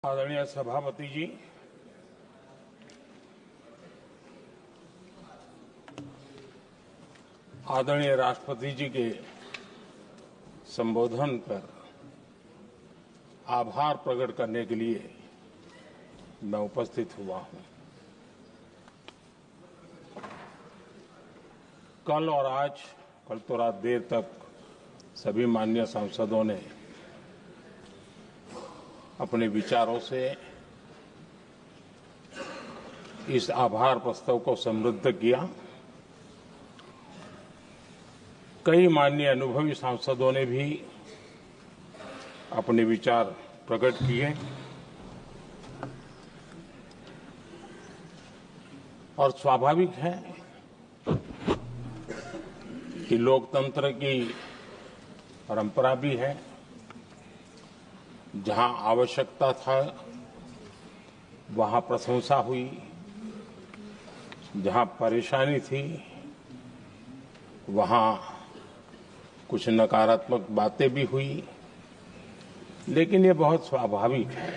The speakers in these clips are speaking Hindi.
आदरणीय सभापति जी, आदरणीय राष्ट्रपति जी के संबोधन पर आभार प्रकट करने के लिए मैं उपस्थित हुआ हूं। कल और आज, कल तो रात देर तक सभी माननीय सांसदों ने अपने विचारों से इस आभार प्रस्ताव को समृद्ध किया। कई माननीय अनुभवी सांसदों ने भी अपने विचार प्रकट किए और स्वाभाविक है कि लोकतंत्र की परंपरा भी है। जहां आवश्यकता था वहां प्रशंसा हुई, जहां परेशानी थी वहां कुछ नकारात्मक बातें भी हुई, लेकिन ये बहुत स्वाभाविक है।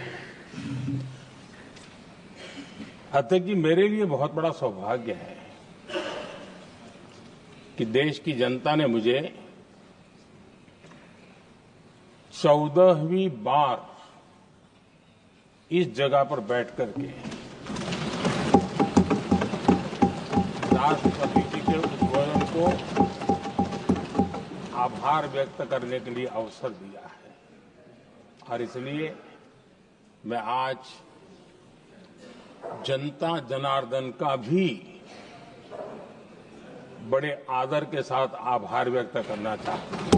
अध्यक्ष जी, मेरे लिए बहुत बड़ा सौभाग्य है कि देश की जनता ने मुझे 14वीं बार इस जगह पर बैठकर के राष्ट्रपति जी के उद्बोधन को आभार व्यक्त करने के लिए अवसर दिया है और इसलिए मैं आज जनता जनार्दन का भी बड़े आदर के साथ आभार व्यक्त करना चाहता हूं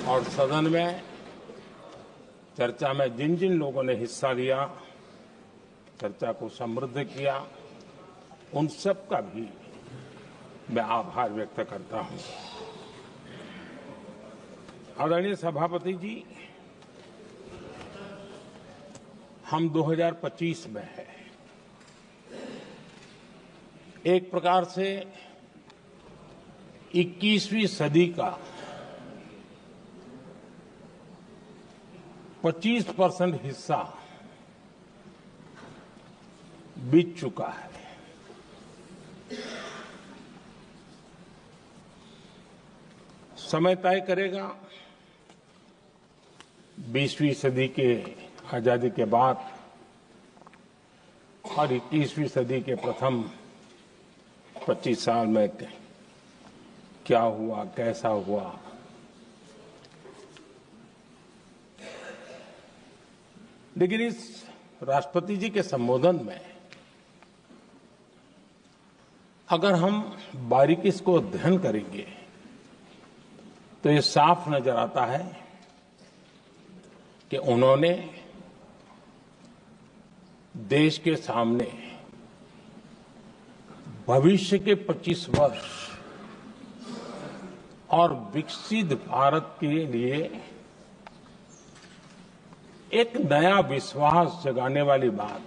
और सदन में चर्चा में जिन जिन लोगों ने हिस्सा लिया, चर्चा को समृद्ध किया, उन सब का भी मैं आभार व्यक्त करता हूं। आदरणीय सभापति जी, हम 2025 में हैं। एक प्रकार से 21वीं सदी का 25% हिस्सा बीत चुका है। समय तय करेगा 20वीं सदी के आजादी के बाद और 21वीं सदी के प्रथम 25 साल में क्या हुआ, कैसा हुआ। लेकिन इस राष्ट्रपति जी के संबोधन में अगर हम बारीकी से इसको अध्ययन करेंगे तो ये साफ नजर आता है कि उन्होंने देश के सामने भविष्य के 25 वर्ष और विकसित भारत के लिए एक नया विश्वास जगाने वाली बात,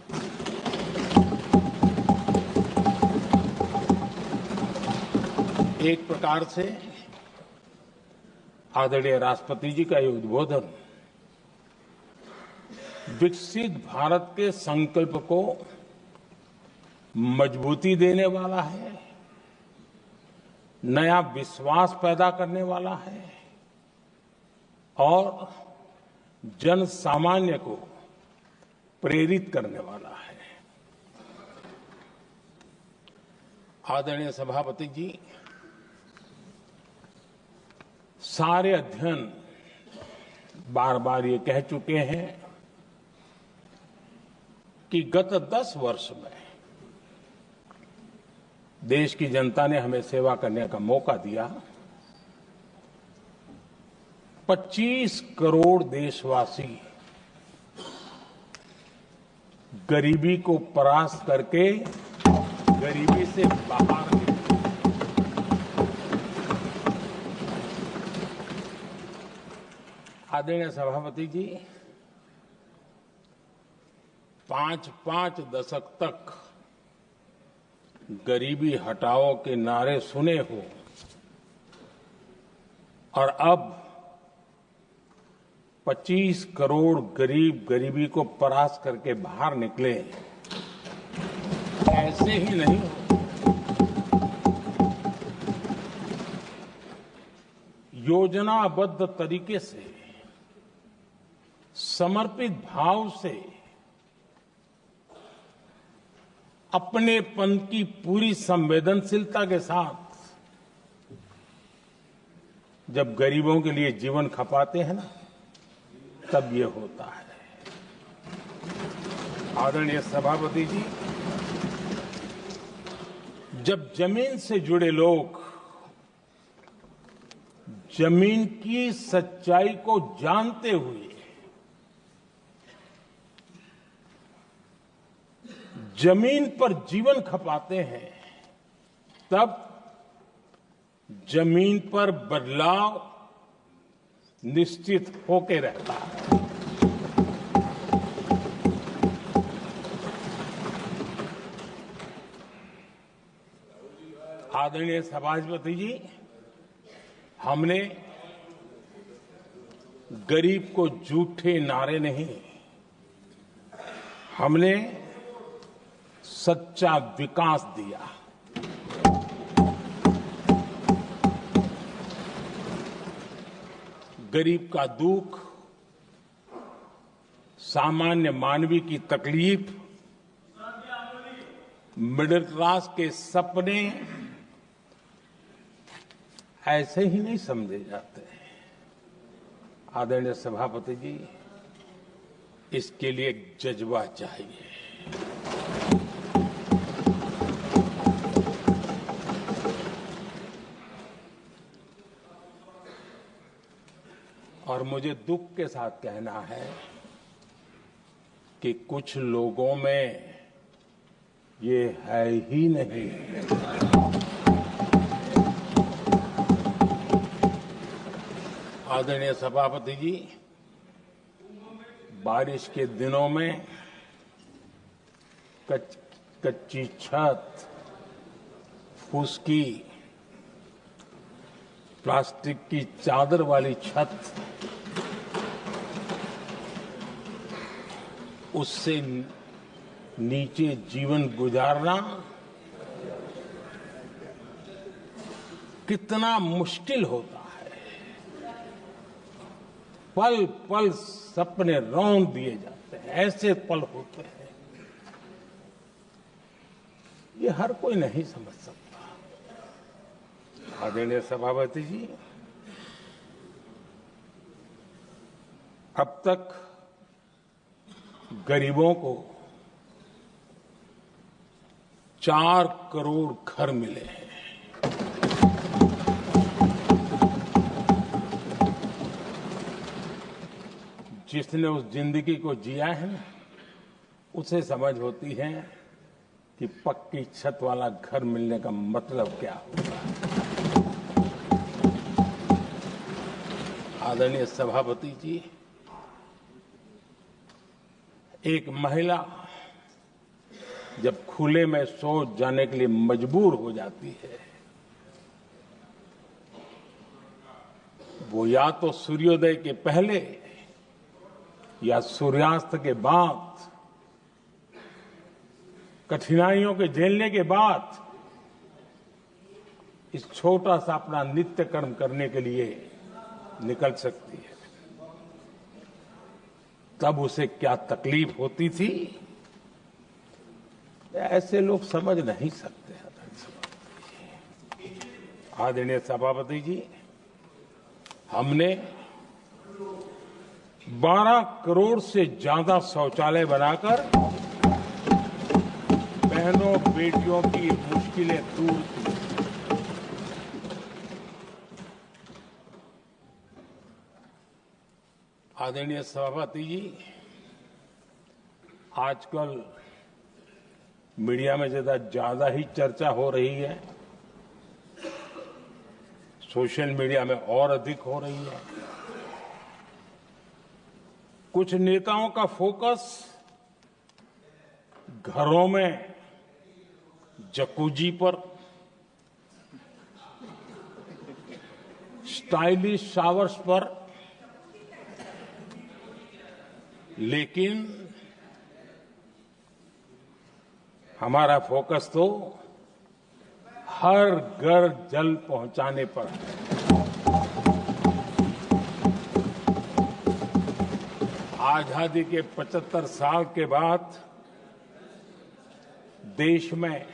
एक प्रकार से आदरणीय राष्ट्रपति जी का ये उद्बोधन विकसित भारत के संकल्प को मजबूती देने वाला है, नया विश्वास पैदा करने वाला है और जन सामान्य को प्रेरित करने वाला है। आदरणीय सभापति जी, सारे अध्ययन बार बार ये कह चुके हैं कि गत 10 वर्ष में देश की जनता ने हमें सेवा करने का मौका दिया। 25 करोड़ देशवासी गरीबी को परास्त करके गरीबी से बाहर निकले। आदरणीय सभापति जी, 5 दशक तक गरीबी हटाओ के नारे सुने हो और अब 25 करोड़ गरीब गरीबी को परास्त करके बाहर निकले, ऐसे ही नहीं हो। योजनाबद्ध तरीके से, समर्पित भाव से, अपनेपन की पूरी संवेदनशीलता के साथ जब गरीबों के लिए जीवन खपाते हैं ना, तब ये होता है। आदरणीय सभापति जी, जब जमीन से जुड़े लोग जमीन की सच्चाई को जानते हुए जमीन पर जीवन खपाते हैं, तब जमीन पर बदलाव निश्चित होके रहता है। आदरणीय सभापति जी, हमने गरीब को झूठे नारे नहीं, हमने सच्चा विकास दिया। गरीब का दुख, सामान्य मानवी की तकलीफ, मिडिल क्लास के सपने ऐसे ही नहीं समझे जाते। आदरणीय सभापति जी, इसके लिए एक जज्बा चाहिए। और मुझे दुख के साथ कहना है कि कुछ लोगों में ये है ही नहीं। आदरणीय सभापति जी, बारिश के दिनों में कच्ची छत, फुसकी, प्लास्टिक की चादर वाली छत, उससे नीचे जीवन गुजारना कितना मुश्किल होता है। पल पल सपने रौंद दिए जाते हैं, ऐसे पल होते हैं, ये हर कोई नहीं समझ सकता। आदरणीय सभापति जी, अब तक गरीबों को 4 करोड़ घर मिले हैं। जिसने उस जिंदगी को जिया है ना, उसे समझ होती है कि पक्की छत वाला घर मिलने का मतलब क्या होता है। आदरणीय सभापति जी, एक महिला जब खुले में शौच जाने के लिए मजबूर हो जाती है, वो या तो सूर्योदय के पहले या सूर्यास्त के बाद, कठिनाइयों के झेलने के बाद इस छोटा सा अपना नित्य कर्म करने के लिए निकल सकती है। तब उसे क्या तकलीफ होती थी, ऐसे लोग समझ नहीं सकते। आदरणीय सभापति जी, हमने 12 करोड़ से ज्यादा शौचालय बनाकर बहनों बेटियों की मुश्किलें दूर की। आदरणीय सभापति जी, आजकल मीडिया में ज्यादा ही चर्चा हो रही है, सोशल मीडिया में और अधिक हो रही है। कुछ नेताओं का फोकस घरों में जकूजी पर, स्टाइलिश शावर्स पर लेकिन हमारा फोकस तो हर घर जल पहुंचाने पर है। आजादी के 75 साल के बाद देश में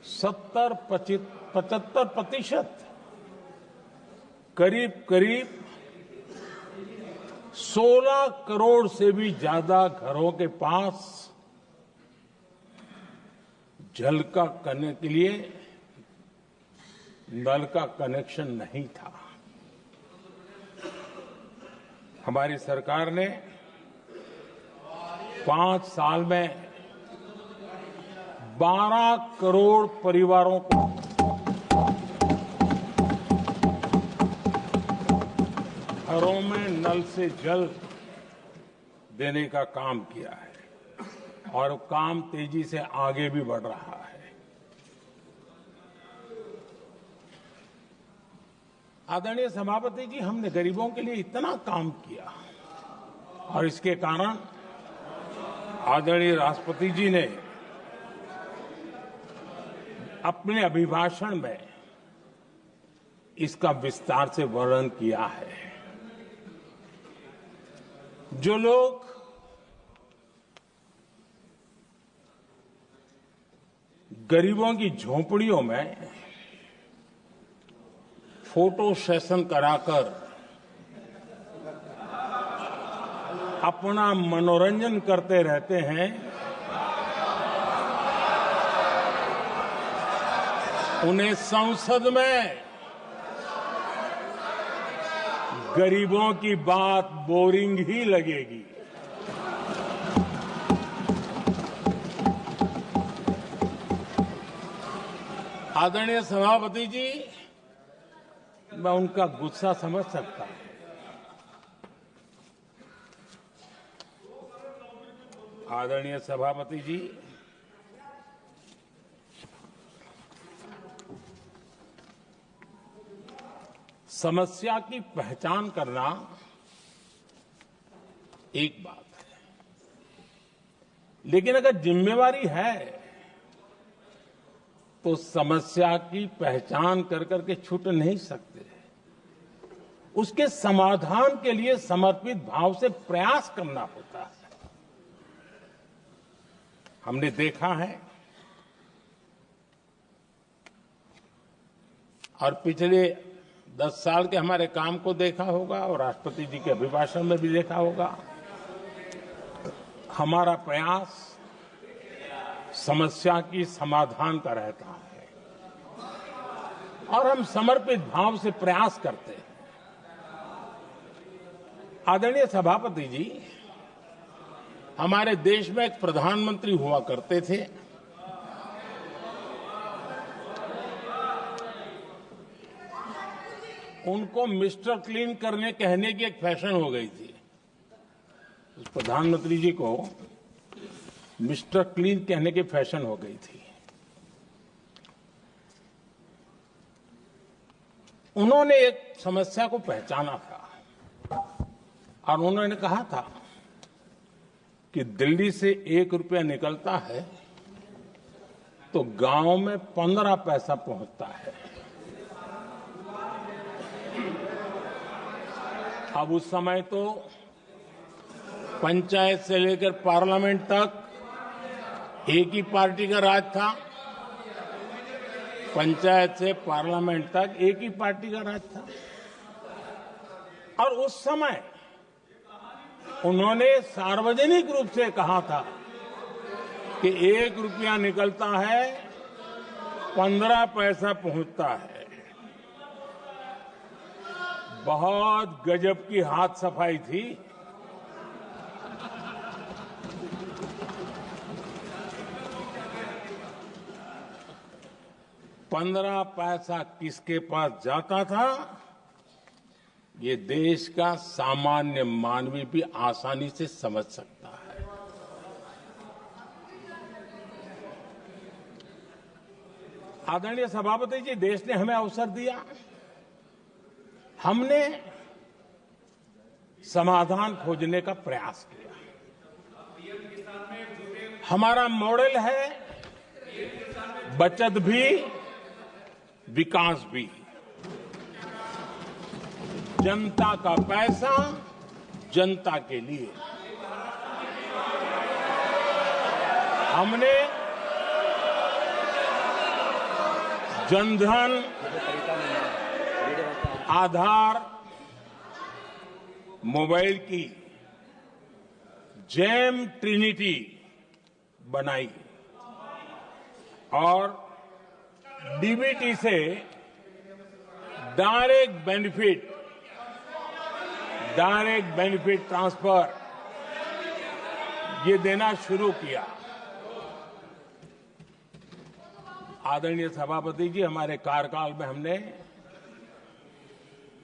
75% करीब 16 करोड़ से भी ज्यादा घरों के पास जल का करने के लिए नल का कनेक्शन नहीं था। हमारी सरकार ने 5 साल में 12 करोड़ परिवारों को घरों में नल से जल देने का काम किया है और काम तेजी से आगे भी बढ़ रहा है। आदरणीय सभापति जी, हमने गरीबों के लिए इतना काम किया और इसके कारण आदरणीय राष्ट्रपति जी ने अपने अभिभाषण में इसका विस्तार से वर्णन किया है। जो लोग गरीबों की झोपड़ियों में फोटो सेशन कराकर अपना मनोरंजन करते रहते हैं, उन्हें संसद में गरीबों की बात बोरिंग ही लगेगी। आदरणीय सभापति जी, मैं उनका गुस्सा समझ सकता हूं। आदरणीय सभापति जी, समस्या की पहचान करना एक बात है, लेकिन अगर जिम्मेवारी है तो समस्या की पहचान कर करके छूट नहीं सकते। उसके समाधान के लिए समर्पित भाव से प्रयास करना होता है। हमने देखा है और पिछले 10 साल के हमारे काम को देखा होगा और राष्ट्रपति जी के अभिभाषण में भी देखा होगा। हमारा प्रयास समस्या की समाधान का रहता है और हम समर्पित भाव से प्रयास करते हैं। आदरणीय सभापति जी, हमारे देश में एक प्रधानमंत्री हुआ करते थे। उनको मिस्टर क्लीन करने कहने की एक फैशन हो गई थी। उस प्रधानमंत्री जी को मिस्टर क्लीन कहने की फैशन हो गई थी। उन्होंने एक समस्या को पहचाना था और उन्होंने कहा था कि दिल्ली से 1 रुपया निकलता है तो गांव में 15 पैसा पहुंचता है। अब उस समय तो पंचायत से लेकर पार्लियामेंट तक एक ही पार्टी का राज था। पंचायत से पार्लियामेंट तक एक ही पार्टी का राज था और उस समय उन्होंने सार्वजनिक रूप से कहा था कि 1 रुपया निकलता है 15 पैसा पहुंचता है। बहुत गजब की हाथ सफाई थी। पंद्रह पैसा किसके पास जाता था, ये देश का सामान्य मानवी भी आसानी से समझ सकता है। आदरणीय सभापति जी, देश ने हमें अवसर दिया। हमने समाधान खोजने का प्रयास किया। हमारा मॉडल है बचत भी विकास भी। जनता का पैसा जनता के लिए। हमने जनधन, आधार, मोबाइल की जेम ट्रिनिटी बनाई और डीबीटी से डायरेक्ट बेनिफिट ट्रांसफर ये देना शुरू किया। आदरणीय सभापति जी, हमारे कार्यकाल में हमने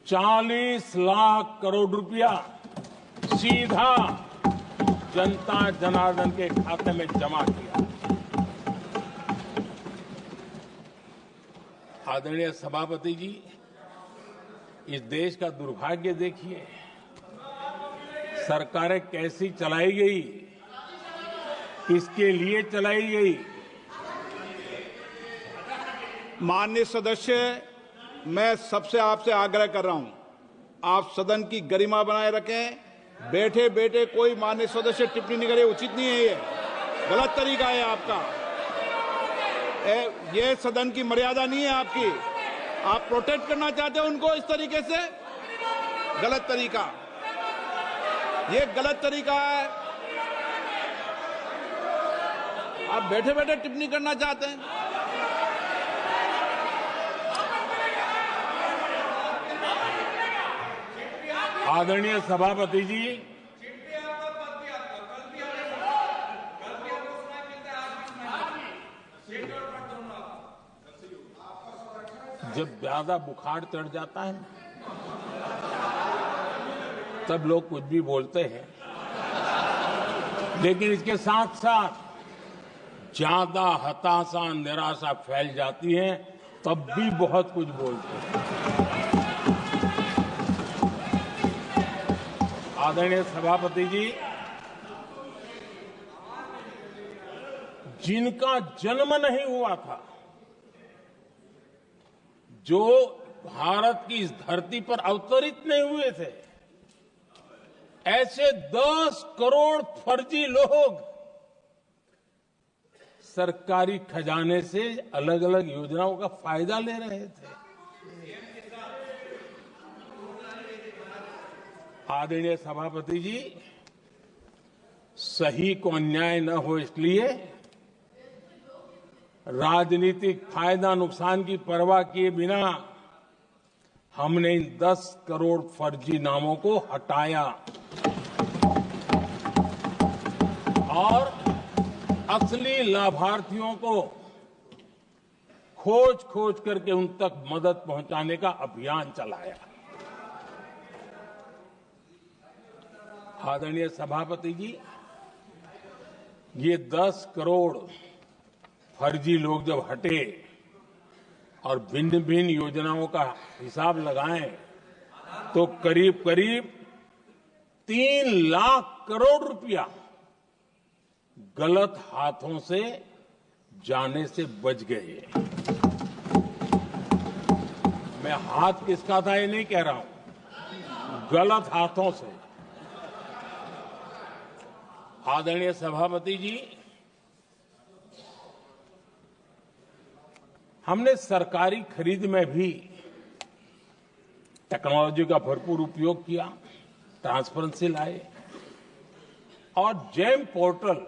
40 लाख करोड़ रुपया सीधा जनता जनार्दन के खाते में जमा किया। आदरणीय सभापति जी, इस देश का दुर्भाग्य देखिए, सरकारें कैसी चलाई गई, किसके लिए चलाई गई। माननीय सदस्य, मैं सबसे आपसे आग्रह कर रहा हूं, आप सदन की गरिमा बनाए रखें। बैठे बैठे कोई माननीय सदस्य टिप्पणी नहीं करे, उचित नहीं है, ये गलत तरीका है आपका। ये सदन की मर्यादा नहीं है आपकी। आप प्रोटेक्ट करना चाहते हो उनको इस तरीके से, गलत तरीका, ये गलत तरीका है। आप बैठे बैठे टिप्पणी करना चाहते हैं। आदरणीय सभापति जी, जब ज्यादा बुखार चढ़ जाता है तब लोग कुछ भी बोलते हैं, लेकिन इसके साथ साथ ज्यादा हताशा निराशा फैल जाती है तब भी बहुत कुछ बोलते हैं। आदरणीय सभापति जी, जिनका जन्म नहीं हुआ था, जो भारत की इस धरती पर अवतरित नहीं हुए थे, ऐसे 10 करोड़ फर्जी लोग सरकारी खजाने से अलग अलग योजनाओं का फायदा ले रहे थे। आदरणीय सभापति जी, सही को अन्याय न हो इसलिए राजनीतिक फायदा नुकसान की परवाह किए बिना हमने इन 10 करोड़ फर्जी नामों को हटाया और असली लाभार्थियों को खोज खोज करके उन तक मदद पहुंचाने का अभियान चलाया। आदरणीय सभापति जी, ये 10 करोड़ फर्जी लोग जब हटे और भिन्न भिन्न योजनाओं का हिसाब लगाएं तो करीब करीब 3 लाख करोड़ रुपया गलत हाथों से जाने से बच गए। मैं हाथ किसका था ये नहीं कह रहा हूं, गलत हाथों से। आदरणीय सभापति जी, हमने सरकारी खरीद में भी टेक्नोलॉजी का भरपूर उपयोग किया, ट्रांसपेरेंसी लाए और जेम पोर्टल,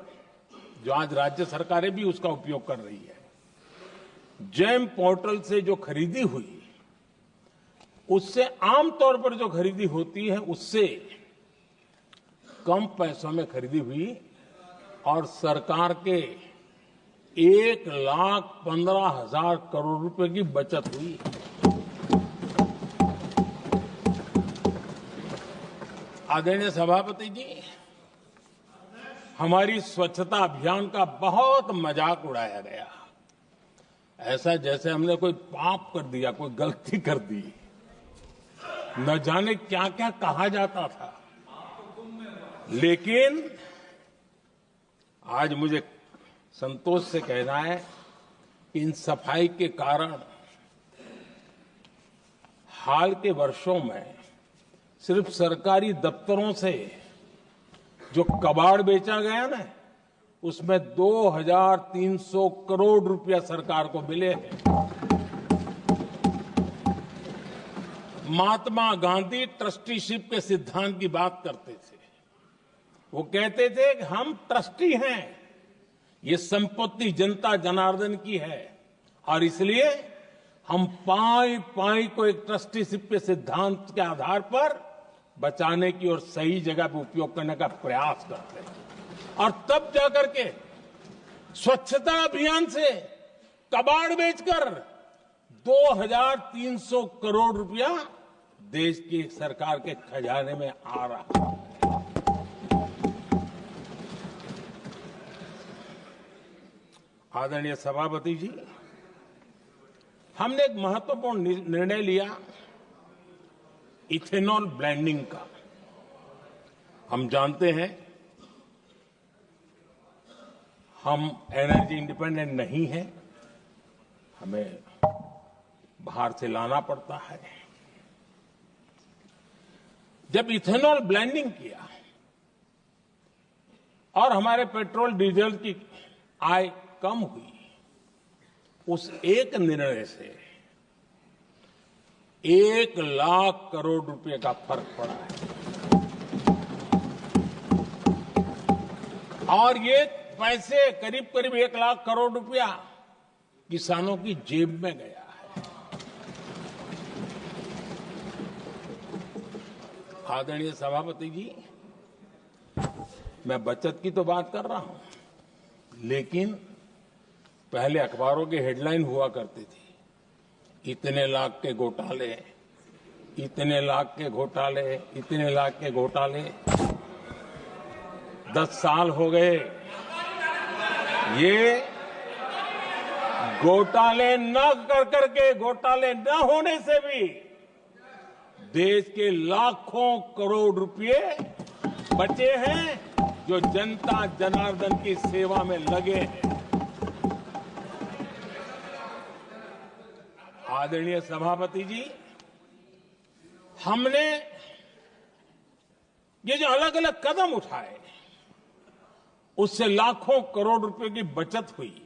जो आज राज्य सरकारें भी उसका उपयोग कर रही है, जेम पोर्टल से जो खरीदी हुई उससे आमतौर पर जो खरीदी होती है उससे कम पैसों में खरीदी हुई और सरकार के 1,15,000 करोड़ रुपए की बचत हुई। आदरणीय सभापति जी, हमारी स्वच्छता अभियान का बहुत मजाक उड़ाया गया, ऐसा जैसे हमने कोई पाप कर दिया, कोई गलती कर दी। न जाने क्या क्या कहा जाता था। लेकिन आज मुझे संतोष से कहना है कि इन सफाई के कारण हाल के वर्षों में सिर्फ सरकारी दफ्तरों से जो कबाड़ बेचा गया ना, उसमें 2300 करोड़ रुपया सरकार को मिले हैं। महात्मा गांधी ट्रस्टीशिप के सिद्धांत की बात करते थे। वो कहते थे कि हम ट्रस्टी हैं, ये संपत्ति जनता जनार्दन की है और इसलिए हम पाई पाई को एक ट्रस्टीशिप के सिद्धांत के आधार पर बचाने की और सही जगह पर उपयोग करने का प्रयास करते हैं। और तब जाकर के स्वच्छता अभियान से कबाड़ बेचकर 2300 करोड़ रुपया देश की सरकार के खजाने में आ रहा है। आदरणीय सभापति जी, हमने एक महत्वपूर्ण निर्णय लिया इथेनॉल ब्लेंडिंग का। हम जानते हैं हम एनर्जी इंडिपेंडेंट नहीं है, हमें बाहर से लाना पड़ता है। जब इथेनॉल ब्लेंडिंग किया और हमारे पेट्रोल डीजल की आय कम हुई, उस एक निर्णय से 1 लाख करोड़ रुपए का फर्क पड़ा है। और ये पैसे करीब करीब 1 लाख करोड़ रुपया किसानों की जेब में गया है। आदरणीय सभापति जी, मैं बचत की तो बात कर रहा हूं, लेकिन पहले अखबारों की हेडलाइन हुआ करती थी, इतने लाख के घोटाले, इतने लाख के घोटाले, इतने लाख के घोटाले। 10 साल हो गए, ये घोटाले न कर करके, घोटाले न होने से भी देश के लाखों करोड़ रुपए बचे हैं, जो जनता जनार्दन की सेवा में लगे हैं। आदरणीय सभापति जी, हमने ये जो अलग अलग कदम उठाए, उससे लाखों करोड़ रुपए की बचत हुई,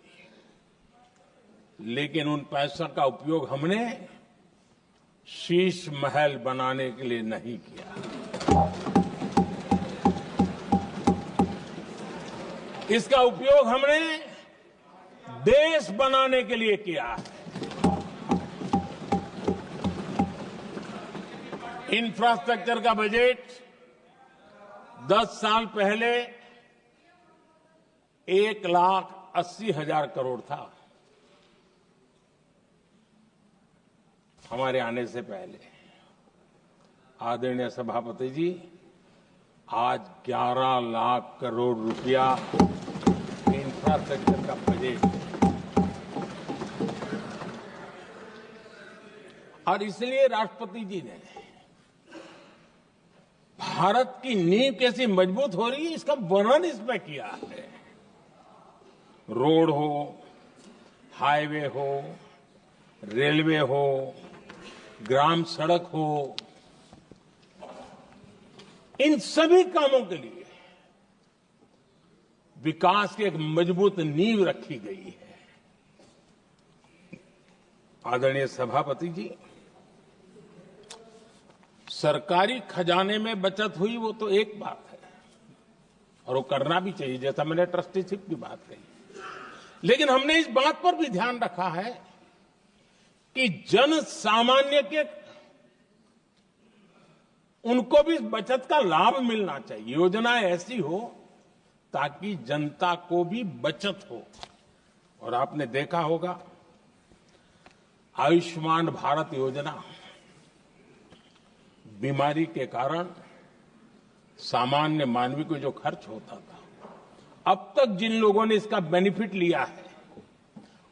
लेकिन उन पैसों का उपयोग हमने शीश महल बनाने के लिए नहीं किया। इसका उपयोग हमने देश बनाने के लिए किया है। इंफ्रास्ट्रक्चर का बजट 10 साल पहले 1,80,000 करोड़ था, हमारे आने से पहले। आदरणीय सभापति जी, आज 11 लाख करोड़ रुपया इंफ्रास्ट्रक्चर का बजट है। और इसलिए राष्ट्रपति जी ने भारत की नींव कैसी मजबूत हो रही है, इसका वर्णन इसमें किया है। रोड हो, हाईवे हो, रेलवे हो, ग्राम सड़क हो, इन सभी कामों के लिए विकास की एक मजबूत नींव रखी गई है। आदरणीय सभापति जी, सरकारी खजाने में बचत हुई वो तो एक बात है, और वो करना भी चाहिए, जैसा मैंने ट्रस्टीशिप की बात कही। लेकिन हमने इस बात पर भी ध्यान रखा है कि जन सामान्य के उनको भी बचत का लाभ मिलना चाहिए। योजनाएं ऐसी हो ताकि जनता को भी बचत हो। और आपने देखा होगा, आयुष्मान भारत योजना बीमारी के कारण सामान्य मानवी को जो खर्च होता था, अब तक जिन लोगों ने इसका बेनिफिट लिया है,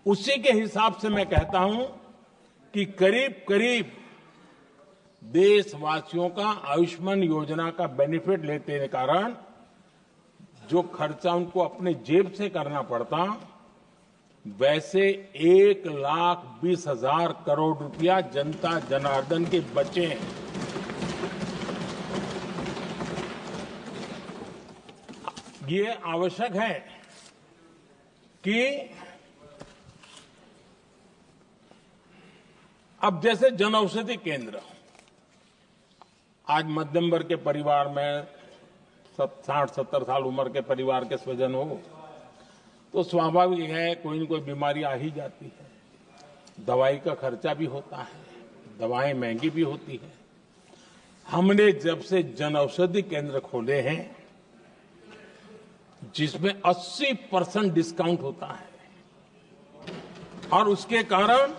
उसी के हिसाब से मैं कहता हूं कि करीब करीब देशवासियों का आयुष्मान योजना का बेनिफिट लेने के कारण जो खर्चा उनको अपने जेब से करना पड़ता, वैसे 1,20,000 करोड़ रुपया जनता जनार्दन के बचे हैं। ये आवश्यक है कि अब जैसे जन औषधि केंद्र, आज मध्यम वर्ग के परिवार में 60-70 साल उम्र के परिवार के स्वजन हो तो स्वाभाविक है कोई न कोई बीमारी आ ही जाती है। दवाई का खर्चा भी होता है, दवाएं महंगी भी होती है। हमने जब से जन औषधि केंद्र खोले हैं जिसमें 80% डिस्काउंट होता है, और उसके कारण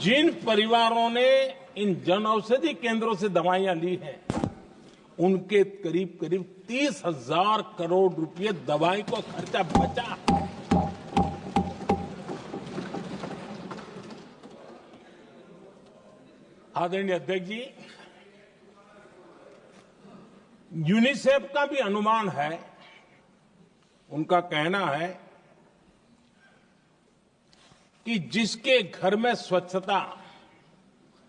जिन परिवारों ने इन जन औषधि केंद्रों से दवाइयां ली हैं उनके करीब करीब 30,000 करोड़ रुपए दवाई को खर्चा बचा। आदरणीय अध्यक्ष जी, यूनिसेफ का भी अनुमान है, उनका कहना है कि जिसके घर में स्वच्छता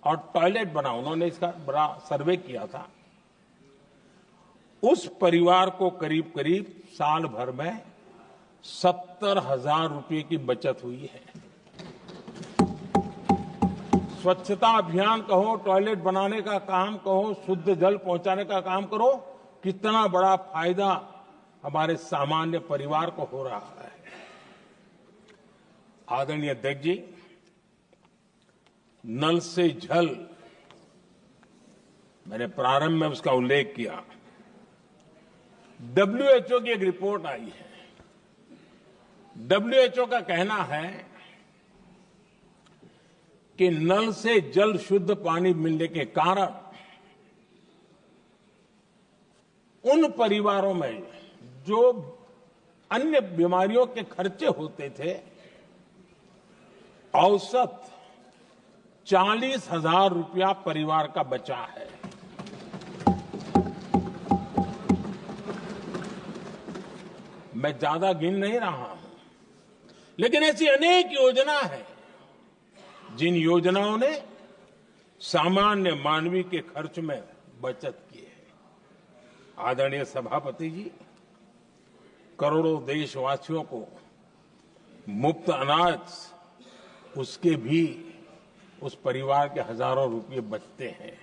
और टॉयलेट बना, उन्होंने इसका बड़ा सर्वे किया था, उस परिवार को करीब करीब साल भर में 70,000 रुपए की बचत हुई है। स्वच्छता अभियान कहो, टॉयलेट बनाने का काम कहो, शुद्ध जल पहुंचाने का काम करो, कितना बड़ा फायदा हमारे सामान्य परिवार को हो रहा है। आदरणीय अध्यक्ष जी, नल से जल, मैंने प्रारंभ में उसका उल्लेख किया। WHO की एक रिपोर्ट आई है। WHO का कहना है कि नल से जल शुद्ध पानी मिलने के कारण उन परिवारों में जो अन्य बीमारियों के खर्चे होते थे, औसत 40,000 रुपया परिवार का बचा है। मैं ज्यादा गिन नहीं रहा हूं, लेकिन ऐसी अनेक योजना है जिन योजनाओं ने सामान्य मानवीय के खर्च में बचत की है। आदरणीय सभापति जी, करोड़ों देशवासियों को मुफ्त अनाज, उसके भी उस परिवार के हजारों रुपये बचते हैं।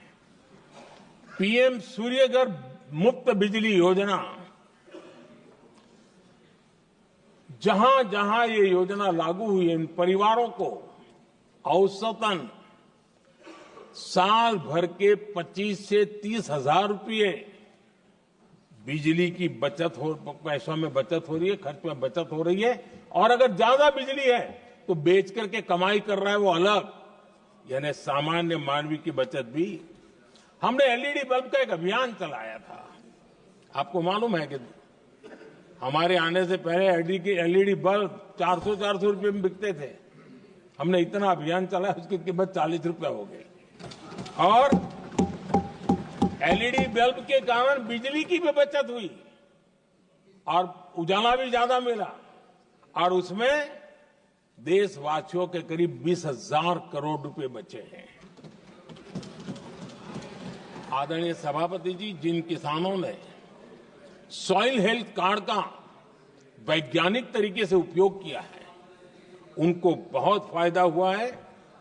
PM सूर्यघर मुफ्त बिजली योजना, जहां जहां ये योजना लागू हुई है, इन परिवारों को औसतन साल भर के 25 से 30,000 रुपये बिजली की बचत हो, पैसों में बचत हो रही है, खर्च में बचत हो रही है। और अगर ज्यादा बिजली है तो बेच करके कमाई कर रहा है वो अलग, यानी सामान्य मानवीय की बचत भी। हमने LED बल्ब का एक अभियान चलाया था। आपको मालूम है कि हमारे आने से पहले LED बल्ब 400 रुपये में बिकते थे। हमने इतना अभियान चलाया, उसकी कीमत 40 रुपया हो गई, और LED बल्ब के कारण बिजली की भी बचत हुई और उजाला भी ज्यादा मिला, और उसमें देशवासियों के करीब 20,000 करोड़ रुपए बचे हैं। आदरणीय सभापति जी, जिन किसानों ने सॉइल हेल्थ कार्ड का वैज्ञानिक तरीके से उपयोग किया है, उनको बहुत फायदा हुआ है,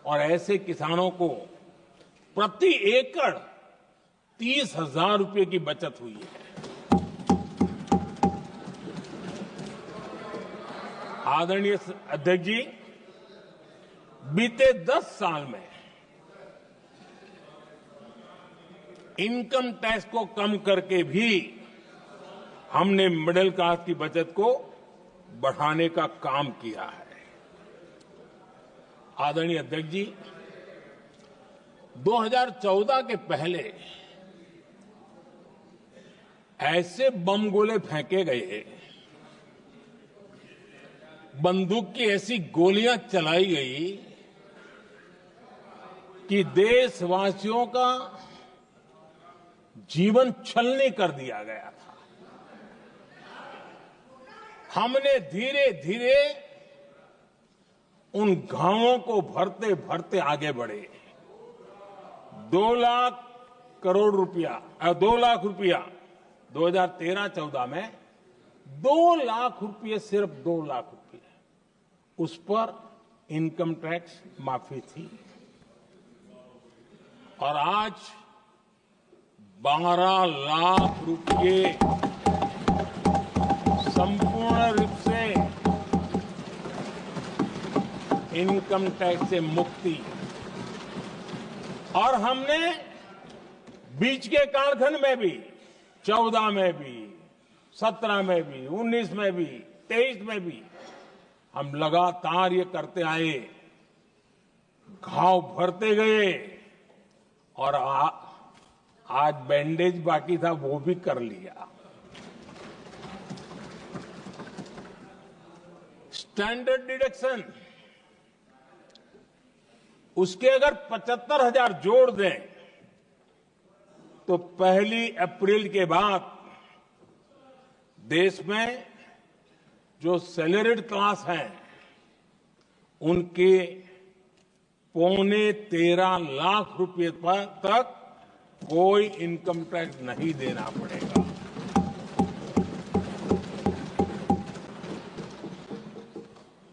और ऐसे किसानों को प्रति एकड़ 30,000 रुपये की बचत हुई है। आदरणीय अध्यक्ष जी, बीते 10 साल में इनकम टैक्स को कम करके भी हमने मिडिल क्लास की बचत को बढ़ाने का काम किया है। आदरणीय अध्यक्ष जी, 2014 के पहले ऐसे बम गोले फेंके गए, बंदूक की ऐसी गोलियां चलाई गई कि देशवासियों का जीवन छलनी कर दिया गया था। हमने धीरे धीरे उन घावों को भरते भरते आगे बढ़े। 2 लाख करोड़ रुपया 2 लाख रुपया 2013-14 में 2 लाख रुपये, सिर्फ 2 लाख रुपये उस पर इनकम टैक्स माफी थी। और आज 12 लाख रुपये संपूर्ण रूप से इनकम टैक्स से मुक्ति। और हमने बीच के कालखंड में भी 14 में भी, 17 में भी, 19 में भी, 23 में भी हम लगातार ये करते आए, घाव भरते गए और आज बैंडेज बाकी था वो भी कर लिया। स्टैंडर्ड डिडक्शन उसके अगर 75,000 जोड़ दें तो 1 अप्रैल के बाद देश में जो सैलरीड क्लास हैं उनके 13.25 लाख रुपए पर तक कोई इनकम टैक्स नहीं देना पड़ेगा।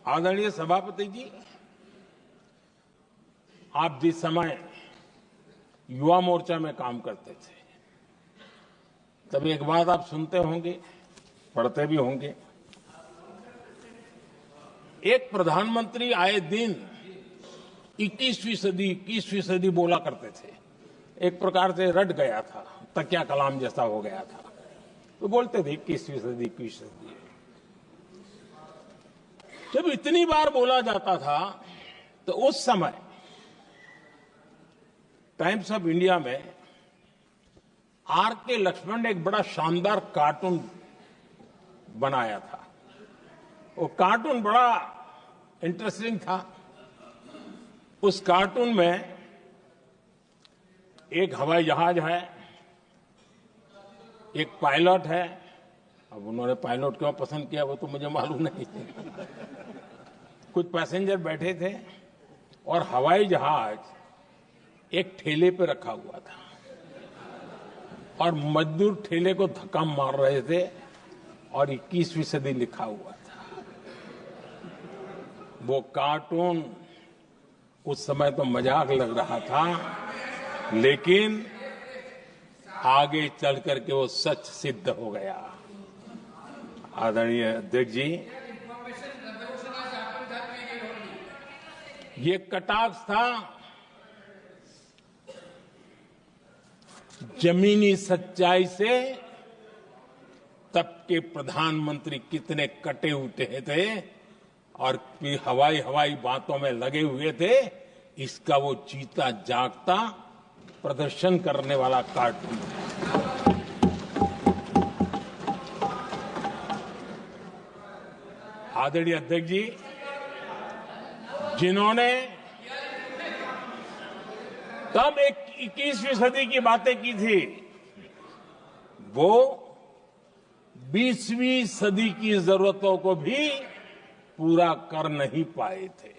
आदरणीय सभापति जी, आप जिस समय युवा मोर्चा में काम करते थे तब एक बात आप सुनते होंगे, पढ़ते भी होंगे। एक प्रधानमंत्री आए दिन 21वीं सदी बोला करते थे। एक प्रकार से रट गया था, तकिया कलाम जैसा हो गया था, तो बोलते थे 21वीं सदी। जब इतनी बार बोला जाता था तो उस समय टाइम्स ऑफ इंडिया में आर.के. लक्ष्मण ने एक बड़ा शानदार कार्टून बनाया था। वो कार्टून बड़ा इंटरेस्टिंग था। उस कार्टून में एक हवाई जहाज है, एक पायलट है। अब उन्होंने पायलट क्यों पसंद किया वो तो मुझे मालूम नहीं। कुछ पैसेंजर बैठे थे और हवाई जहाज एक ठेले पे रखा हुआ था और मजदूर ठेले को धक्का मार रहे थे और 21वीं सदी लिखा हुआ था। वो कार्टून उस समय तो मजाक लग रहा था, लेकिन आगे चल करके वो सच सिद्ध हो गया। आदरणीय अध्यक्ष जी, ये कटाक्ष था जमीनी सच्चाई से। तब के प्रधानमंत्री कितने कटे उठे थे और हवाई बातों में लगे हुए थे, इसका वो जीता जागता प्रदर्शन करने वाला कार्टून है। आदरणीय अध्यक्ष जी, जिन्होंने तब 21वीं सदी की बातें की थी, वो 20वीं सदी की जरूरतों को भी पूरा कर नहीं पाए थे।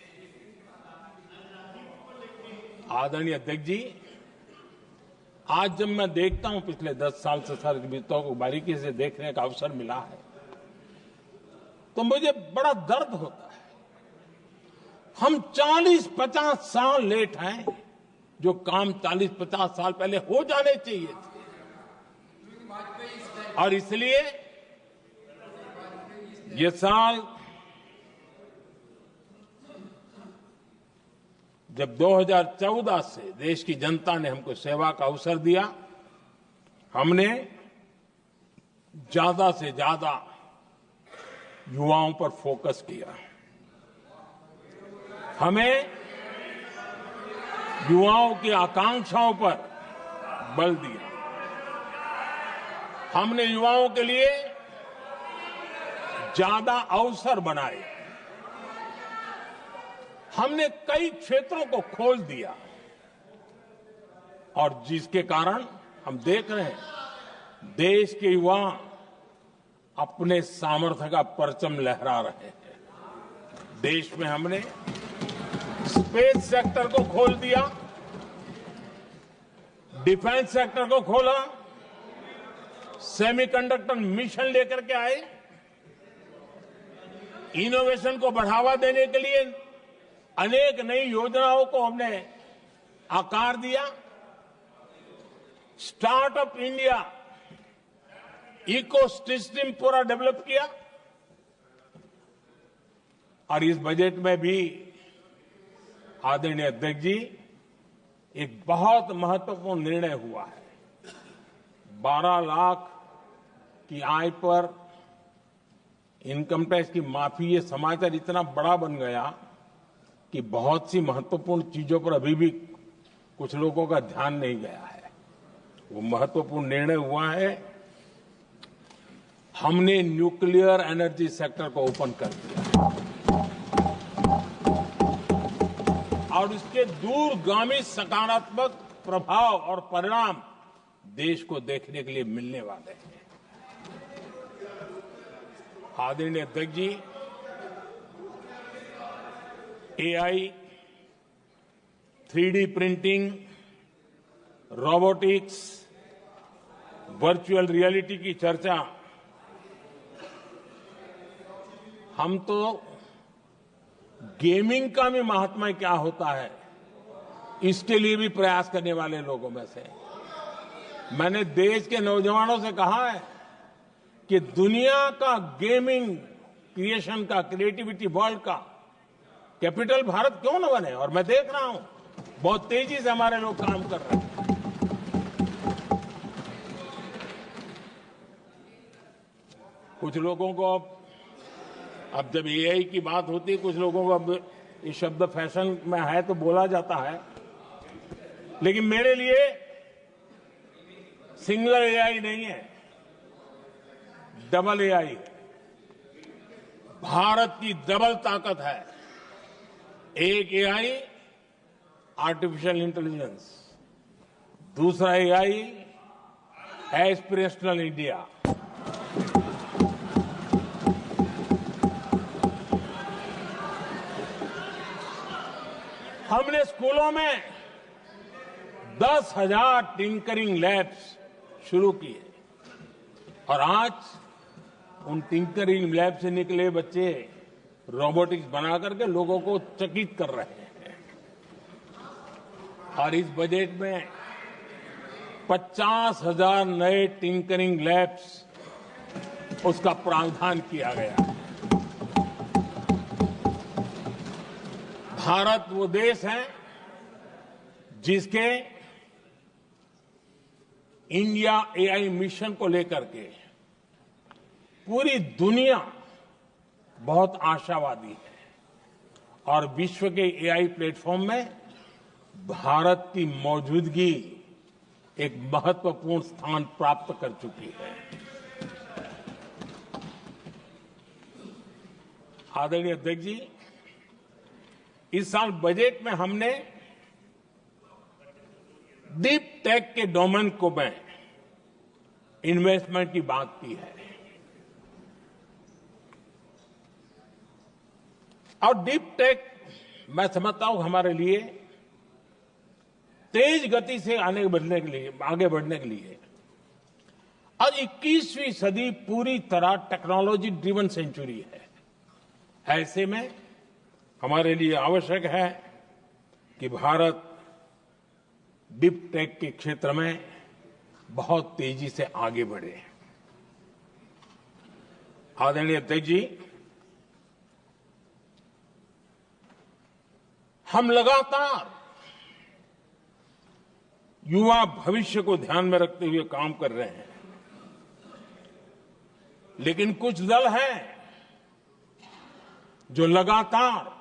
आदरणीय अध्यक्ष जी, आज जब मैं देखता हूं, पिछले 10 साल से सारी बीतों को बारीकी से देखने का अवसर मिला है, तो मुझे बड़ा दर्द होता है। हम 40-50 साल लेट हैं, जो काम 40-50 साल पहले हो जाने चाहिए थे। और इसलिए ये साल जब 2014 से देश की जनता ने हमको सेवा का अवसर दिया, हमने ज्यादा से ज्यादा युवाओं पर फोकस किया। हमें युवाओं की आकांक्षाओं पर बल दिया। हमने युवाओं के लिए ज्यादा अवसर बनाए। हमने कई क्षेत्रों को खोल दिया और जिसके कारण हम देख रहे हैं देश के युवा अपने सामर्थ्य का परचम लहरा रहे हैं। देश में हमने स्पेस सेक्टर को खोल दिया, डिफेंस सेक्टर को खोला, सेमीकंडक्टर मिशन लेकर के आए, इनोवेशन को बढ़ावा देने के लिए अनेक नई योजनाओं को हमने आकार दिया। स्टार्टअप इंडिया इकोसिस्टम पूरा डेवलप किया और इस बजट में भी आदरणीय अध्यक्ष जी एक बहुत महत्वपूर्ण निर्णय हुआ है। 12 लाख की आय पर इनकम टैक्स की माफी, ये समाचार इतना बड़ा बन गया कि बहुत सी महत्वपूर्ण चीजों पर अभी भी कुछ लोगों का ध्यान नहीं गया है। वो महत्वपूर्ण निर्णय हुआ है, हमने न्यूक्लियर एनर्जी सेक्टर को ओपन कर दिया और इसके दूरगामी सकारात्मक प्रभाव और परिणाम देश को देखने के लिए मिलने वाले हैं। आदरणीय अध्यक्ष जी, AI, 3D printing, robotics, virtual reality की चर्चा हम तो गेमिंग का भी महात्मा क्या होता है इसके लिए भी प्रयास करने वाले लोगों में से। मैंने देश के नौजवानों से कहा है कि दुनिया का गेमिंग क्रिएशन का, क्रिएटिविटी वर्ल्ड का कैपिटल भारत क्यों न बने। और मैं देख रहा हूं बहुत तेजी से हमारे लोग काम कर रहे हैं। कुछ लोगों को अब जब एआई की बात होती है, कुछ लोगों को अब ये शब्द फैशन में है तो बोला जाता है, लेकिन मेरे लिए सिंगल एआई नहीं है, डबल एआई। भारत की डबल ताकत है। एक एआई आर्टिफिशियल इंटेलिजेंस, दूसरा एआई एस्पिरेशनल इंडिया। हमने स्कूलों में 10,000 टिंकरिंग लैब्स शुरू किए और आज उन टिंकरिंग लैब से निकले बच्चे रोबोटिक्स बना करके लोगों को चकित कर रहे हैं। और इस बजट में 50,000 नए टिंकरिंग लैब्स उसका प्रावधान किया गया। भारत वो देश है जिसके इंडिया एआई मिशन को लेकर के पूरी दुनिया बहुत आशावादी है और विश्व के एआई प्लेटफॉर्म में भारत की मौजूदगी एक महत्वपूर्ण स्थान प्राप्त कर चुकी है। आदरणीय अध्यक्ष जी, इस साल बजट में हमने डीप टेक के डोमेन को में इन्वेस्टमेंट की बात की है और डीप टेक मैं समझता हूं हमारे लिए तेज गति से आगे बढ़ने के लिए और 21वीं सदी पूरी तरह टेक्नोलॉजी ड्रिवन सेंचुरी है। ऐसे में हमारे लिए आवश्यक है कि भारत डीप टेक के क्षेत्र में बहुत तेजी से आगे बढ़े। आदरणीय अध्यक्ष जी, हम लगातार युवा भविष्य को ध्यान में रखते हुए काम कर रहे हैं, लेकिन कुछ दल हैं जो लगातार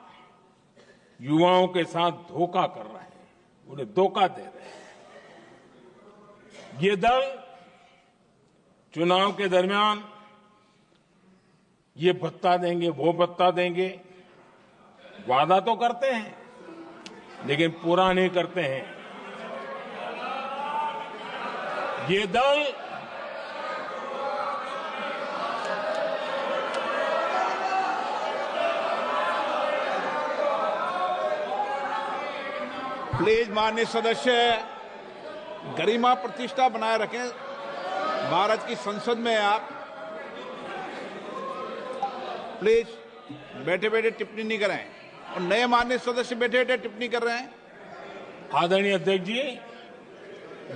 युवाओं के साथ धोखा कर रहे हैं, उन्हें धोखा दे रहे हैं। ये दल चुनाव के दरमियान ये भत्ता देंगे, वो भत्ता देंगे, वादा तो करते हैं लेकिन पूरा नहीं करते हैं। ये दल प्लीज माननीय सदस्य गरिमा प्रतिष्ठा बनाए रखें। भारत की संसद में आप प्लीज बैठे बैठे टिप्पणी नहीं करें, और नए माननीय सदस्य बैठे बैठे टिप्पणी कर रहे हैं। आदरणीय अध्यक्ष जी,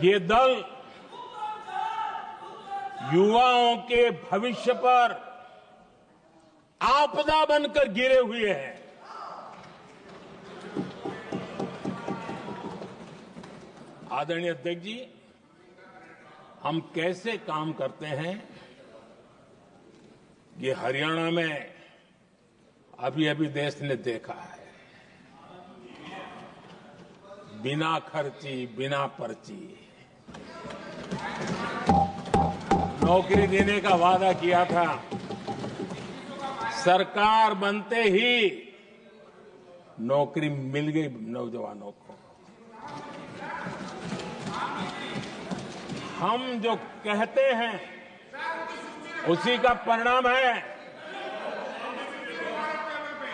ये दल युवाओं के भविष्य पर आपदा बनकर गिरे हुए हैं। आदरणीय अध्यक्ष जी, हम कैसे काम करते हैं ये हरियाणा में अभी अभी देश ने देखा है। बिना खर्ची, बिना पर्ची नौकरी देने का वादा किया था, सरकार बनते ही नौकरी मिल गई नौजवानों को। हम जो कहते हैं उसी का परिणाम है।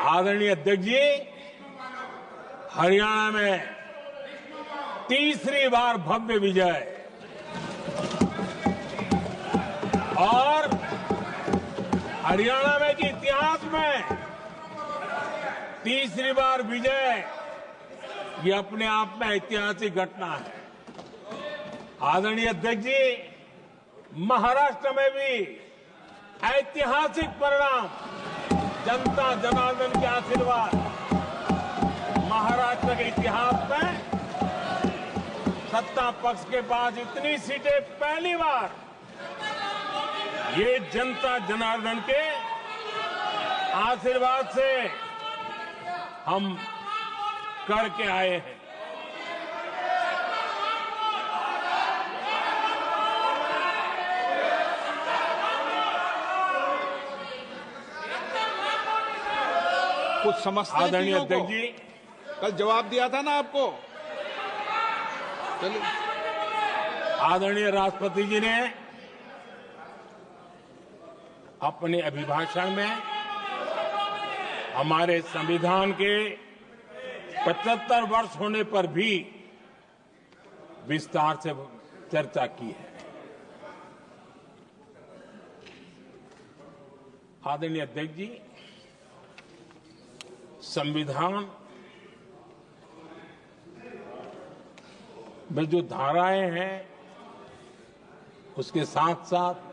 आदरणीय अध्यक्ष जी, हरियाणा में तीसरी बार भव्य विजय और हरियाणा में के इतिहास में तीसरी बार विजय, ये अपने आप में ऐतिहासिक घटना है। आदरणीय अध्यक्ष जी, महाराष्ट्र में भी ऐतिहासिक परिणाम, जनता जनार्दन के आशीर्वाद। महाराष्ट्र के इतिहास में सत्ता पक्ष के पास इतनी सीटें पहली बार, ये जनता जनार्दन के आशीर्वाद से हम करके आए हैं। कुछ समझते हैं आदरणीय चीजों को? अध्यक्ष जी, कल जवाब दिया था ना आपको। चलिए। आदरणीय राष्ट्रपति जी ने अपने अभिभाषण में हमारे संविधान के 75 वर्ष होने पर भी विस्तार से चर्चा की है। आदरणीय अध्यक्ष जी, संविधान में जो धाराएं हैं उसके साथ साथ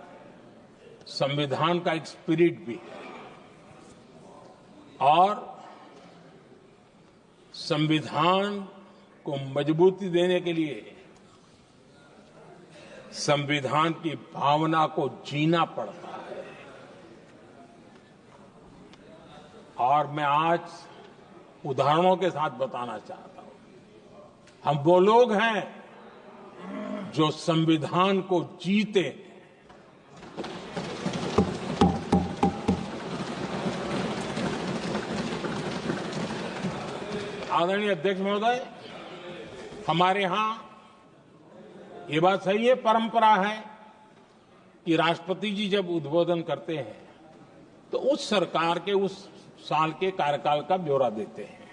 संविधान का एक स्पिरिट भी है, और संविधान को मजबूती देने के लिए संविधान की भावना को जीना पड़ता है। और मैं आज उदाहरणों के साथ बताना चाहता हूं, हम वो लोग हैं जो संविधान को जीते हैं। आदरणीय अध्यक्ष महोदय, हमारे यहां ये बात सही है, परंपरा है कि राष्ट्रपति जी जब उद्बोधन करते हैं तो उस सरकार के उस साल के कार्यकाल का ब्यौरा देते हैं।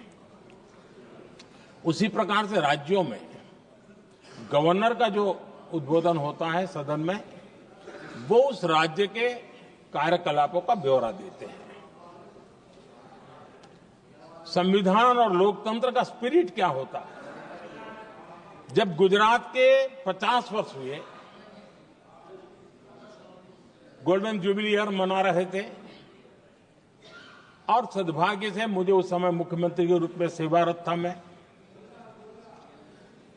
उसी प्रकार से राज्यों में गवर्नर का जो उद्बोधन होता है सदन में, वो उस राज्य के कार्यकलापों का ब्यौरा देते हैं। संविधान और लोकतंत्र का स्पिरिट क्या होता है? जब गुजरात के 50 वर्ष हुए, गोल्डन जुबली ईयर मना रहे थे, और सद्भाग्य से मुझे उस समय मुख्यमंत्री के रूप में सेवारत था मैं,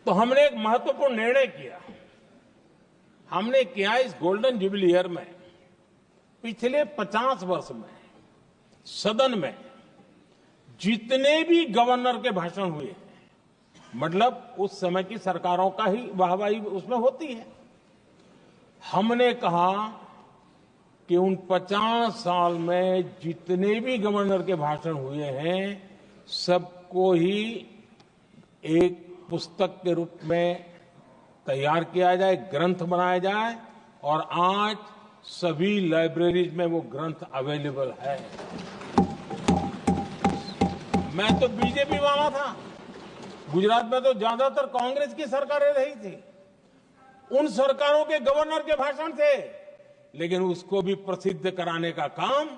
तो हमने एक महत्वपूर्ण निर्णय किया। हमने किया इस गोल्डन जुबली ईयर में पिछले 50 वर्ष में सदन में जितने भी गवर्नर के भाषण हुए, मतलब उस समय की सरकारों का ही वाहवाही उसमें होती है, हमने कहा कि उन 50 साल में जितने भी गवर्नर के भाषण हुए हैं, सबको ही एक पुस्तक के रूप में तैयार किया जाए, ग्रंथ बनाया जाए, और आज सभी लाइब्रेरीज में वो ग्रंथ अवेलेबल है। मैं तो बीजेपी वाला था, गुजरात में तो ज्यादातर कांग्रेस की सरकारें रही थी, उन सरकारों के गवर्नर के भाषण थे, लेकिन उसको भी प्रसिद्ध कराने का काम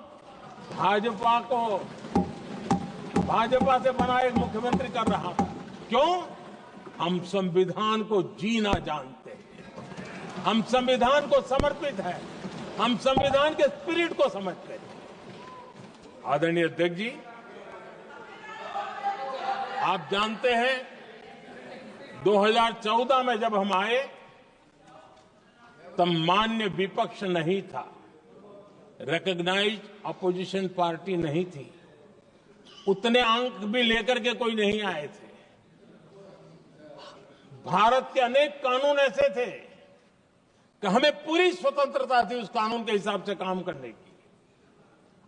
भाजपा से बना एक मुख्यमंत्री कर रहा था। क्यों? हम संविधान को जीना जानते हैं, हम संविधान को समर्पित हैं, हम संविधान के स्पिरिट को समझते हैं। आदरणीय अध्यक्ष जी, आप जानते हैं 2014 में जब हम आए तब मान्य विपक्ष नहीं था, रिकॉग्नाइज्ड अपोजिशन पार्टी नहीं थी, उतने अंक भी लेकर के कोई नहीं आए थे। भारत के अनेक कानून ऐसे थे कि हमें पूरी स्वतंत्रता थी उस कानून के हिसाब से काम करने की।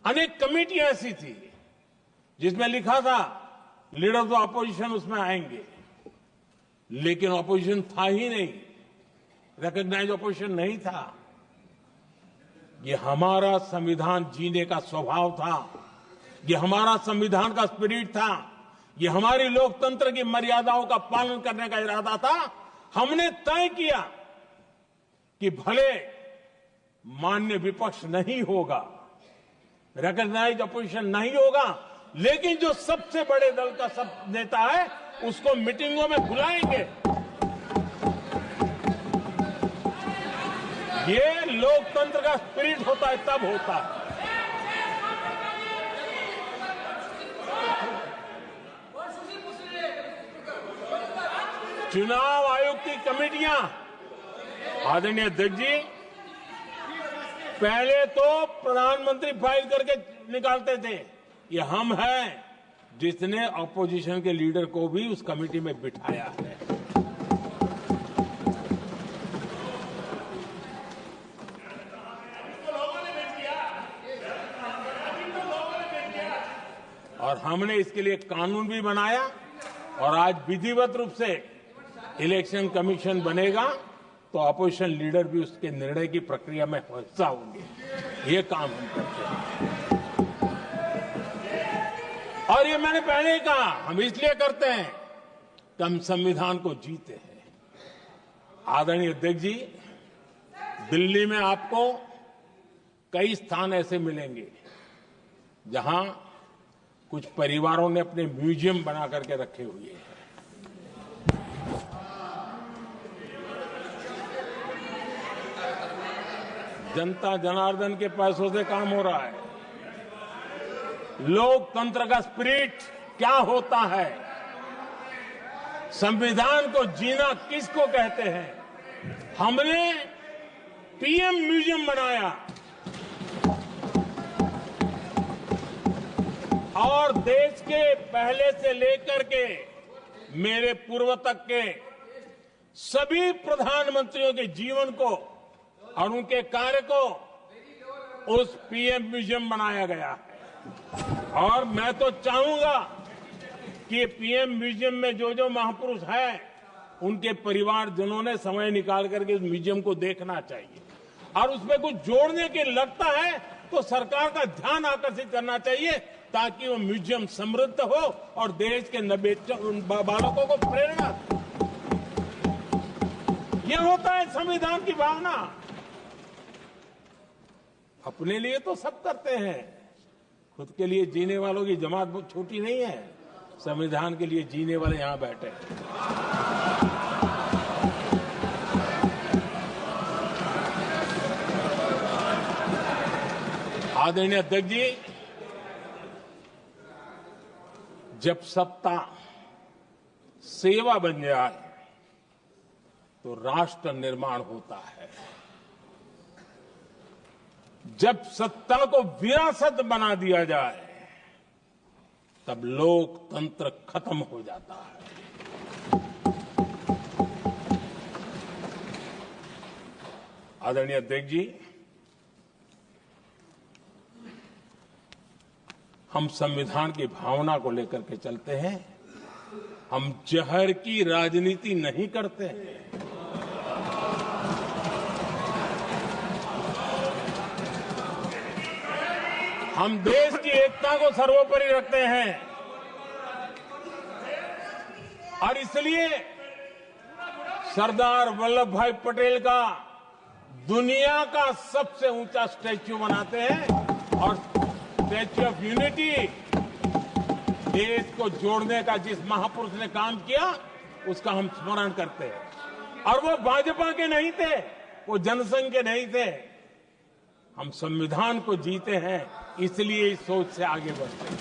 अनेक कमेटियां ऐसी थी जिसमें लिखा था लीडर्स ऑफ अपोजिशन उसमें आएंगे, लेकिन अपोजिशन था ही नहीं, रिकॉग्नाइज्ड अपोजिशन नहीं था। ये हमारा संविधान जीने का स्वभाव था, ये हमारा संविधान का स्पिरिट था, ये हमारी लोकतंत्र की मर्यादाओं का पालन करने का इरादा था। हमने तय किया कि भले मान्य विपक्ष नहीं होगा, रिकॉग्नाइज्ड अपोजिशन नहीं होगा, लेकिन जो सबसे बड़े दल का सब नेता है उसको मीटिंगों में बुलाएंगे। ये लोकतंत्र का स्पिरिट होता है, तब होता है। चुनाव आयोग की कमेटियां, आदरणीय अध्यक्ष जी, पहले तो प्रधानमंत्री फाइल करके निकालते थे। ये हम हैं जिसने अपोजिशन के लीडर को भी उस कमेटी में बिठाया है। और हमने इसके लिए कानून भी बनाया और आज विधिवत रूप से इलेक्शन कमीशन बनेगा तो अपोजिशन लीडर भी उसके निर्णय की प्रक्रिया में हिस्सा होंगे। ये काम हम करते हैं और ये मैंने पहले ही कहा, हम इसलिए करते हैं कि हम संविधान को जीते हैं। आदरणीय अध्यक्ष जी, दिल्ली में आपको कई स्थान ऐसे मिलेंगे जहां कुछ परिवारों ने अपने म्यूजियम बना करके रखे हुए हैं। जनता जनार्दन के पैसों से काम हो रहा है। लोकतंत्र का स्पिरिट क्या होता है, संविधान को जीना किसको कहते हैं। हमने पीएम म्यूजियम बनाया और देश के पहले से लेकर के मेरे पूर्व तक के सभी प्रधानमंत्रियों के जीवन को और उनके कार्य को उस पीएम म्यूजियम बनाया गया है। और मैं तो चाहूंगा कि पीएम म्यूजियम में जो जो महापुरुष हैं उनके परिवारजनों ने समय निकाल करके उस म्यूजियम को देखना चाहिए और उसमें कुछ जोड़ने के लगता है तो सरकार का ध्यान आकर्षित करना चाहिए ताकि वो म्यूजियम समृद्ध हो और देश के बालकों को प्रेरणा दे। ये होता है संविधान की भावना। अपने लिए तो सब करते हैं, खुद के लिए जीने वालों की जमात बहुत छोटी नहीं है। संविधान के लिए जीने वाले यहां बैठे हैं। आदरणीय अध्यक्ष जी, जब सत्ता सेवा बन जाए तो राष्ट्र निर्माण होता है। जब सत्ता को विरासत बना दिया जाए तब लोकतंत्र खत्म हो जाता है। आदरणीय अध्यक्ष जी, हम संविधान की भावना को लेकर के चलते हैं। हम जहर की राजनीति नहीं करते हैं। हम देश की एकता को सर्वोपरि रखते हैं। और इसलिए सरदार वल्लभ भाई पटेल का दुनिया का सबसे ऊंचा स्टैच्यू बनाते हैं और स्टैच्यू ऑफ यूनिटी देश को जोड़ने का जिस महापुरुष ने काम किया उसका हम स्मरण करते हैं। और वो भाजपा के नहीं थे, वो जनसंघ के नहीं थे। हम संविधान को जीते हैं, इसलिए इस सोच से आगे बढ़ते हैं।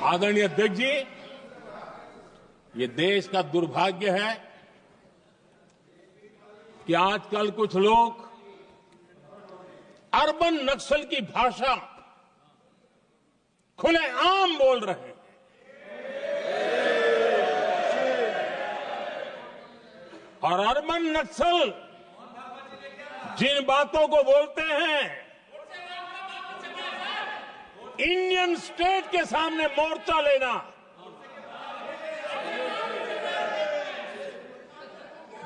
आदरणीय अध्यक्ष जी, ये देश का दुर्भाग्य है कि आजकल कुछ लोग अर्बन नक्सल की भाषा खुलेआम बोल रहे हैं। और अर्बन नक्सल जिन बातों को बोलते हैं, इंडियन स्टेट के सामने मोर्चा लेना,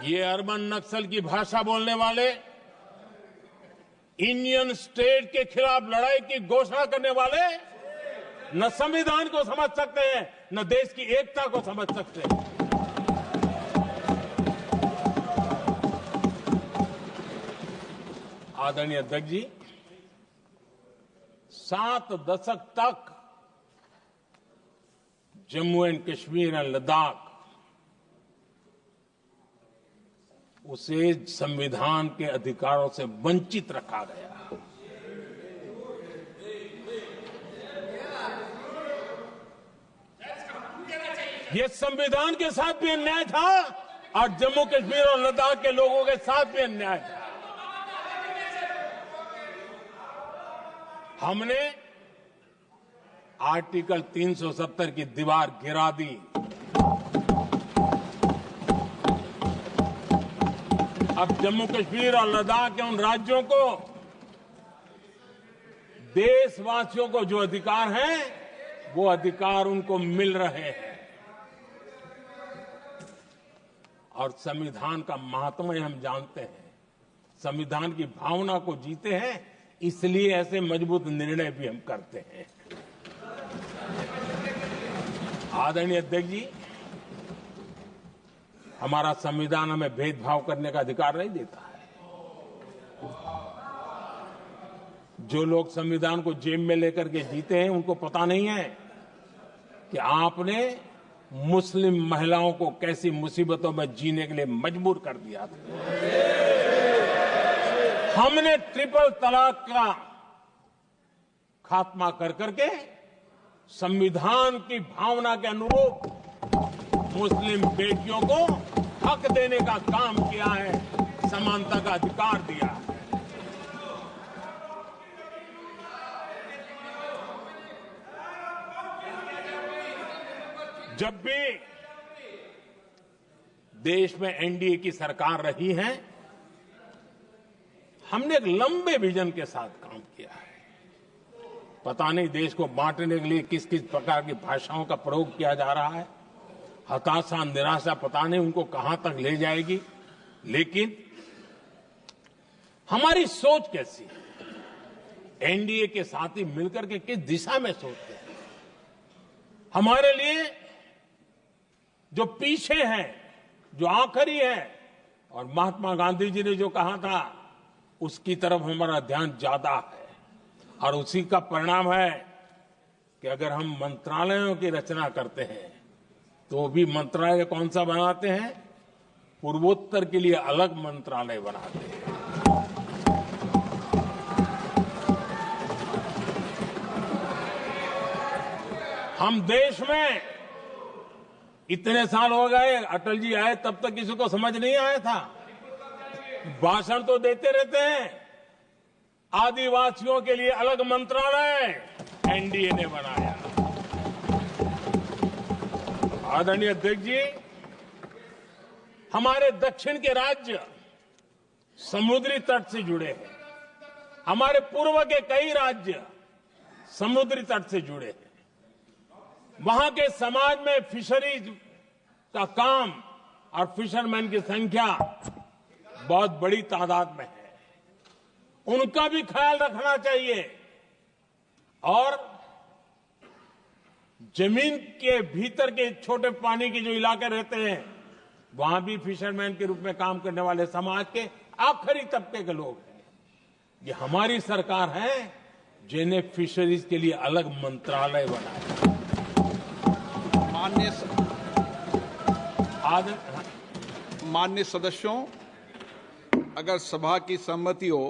ये अर्बन नक्सल की भाषा बोलने वाले इंडियन स्टेट के खिलाफ लड़ाई की घोषणा करने वाले न संविधान को समझ सकते हैं, न देश की एकता को समझ सकते हैं। आदरणीय अध्यक्ष जी, 7 दशक तक जम्मू एंड कश्मीर और लद्दाख उसे संविधान के अधिकारों से वंचित रखा गया। ये संविधान के साथ भी अन्याय था और जम्मू कश्मीर और लद्दाख के लोगों के साथ भी अन्याय था। हमने आर्टिकल 370 की दीवार गिरा दी। अब जम्मू कश्मीर और लद्दाख के उन राज्यों को, देशवासियों को जो अधिकार हैं, वो अधिकार उनको मिल रहे हैं। और संविधान का महात्म्य हम जानते हैं, संविधान की भावना को जीते हैं, इसलिए ऐसे मजबूत निर्णय भी हम करते हैं। आदरणीय अध्यक्ष जी, हमारा संविधान हमें भेदभाव करने का अधिकार नहीं देता है। जो लोग संविधान को जेब में लेकर के जीते हैं, उनको पता नहीं है कि आपने मुस्लिम महिलाओं को कैसी मुसीबतों में जीने के लिए मजबूर कर दिया था। हमने ट्रिपल तलाक का खात्मा कर करके संविधान की भावना के अनुरूप मुस्लिम बेटियों को हक देने का काम किया है, समानता का अधिकार दिया है। जब भी देश में एनडीए की सरकार रही है, हमने एक लंबे विजन के साथ काम किया है। पता नहीं देश को बांटने के लिए किस किस प्रकार की भाषाओं का प्रयोग किया जा रहा है। हताशा, निराशा पता नहीं उनको कहां तक ले जाएगी, लेकिन हमारी सोच कैसी है, एनडीए के साथी मिलकर के किस दिशा में सोचते हैं। हमारे लिए जो पीछे है, जो आखिरी है, और महात्मा गांधी जी ने जो कहा था, उसकी तरफ हमारा ध्यान ज्यादा है। और उसी का परिणाम है कि अगर हम मंत्रालयों की रचना करते हैं, तो भी मंत्रालय कौन सा बनाते हैं? पूर्वोत्तर के लिए अलग मंत्रालय बनाते हैं। हम देश में इतने साल हो गए, अटल जी आए तब तक किसी को समझ नहीं आया था। भाषण तो देते रहते हैं। आदिवासियों के लिए अलग मंत्रालय एनडीए ने बनाया। आदरणीय अध्यक्ष जी, हमारे दक्षिण के राज्य समुद्री तट से जुड़े हैं। हमारे पूर्व के कई राज्य समुद्री तट से जुड़े हैं। वहां के समाज में फिशरीज का काम और फिशरमैन की संख्या बहुत बड़ी तादाद में है। उनका भी ख्याल रखना चाहिए और जमीन के भीतर के छोटे पानी के जो इलाके रहते हैं, वहां भी फिशरमैन के रूप में काम करने वाले समाज के आखिरी तबके के लोग हैं। ये हमारी सरकार है जिन्हें फिशरीज के लिए अलग मंत्रालय बनाया। माननीय सदस्यों, अगर सभा की सहमति हो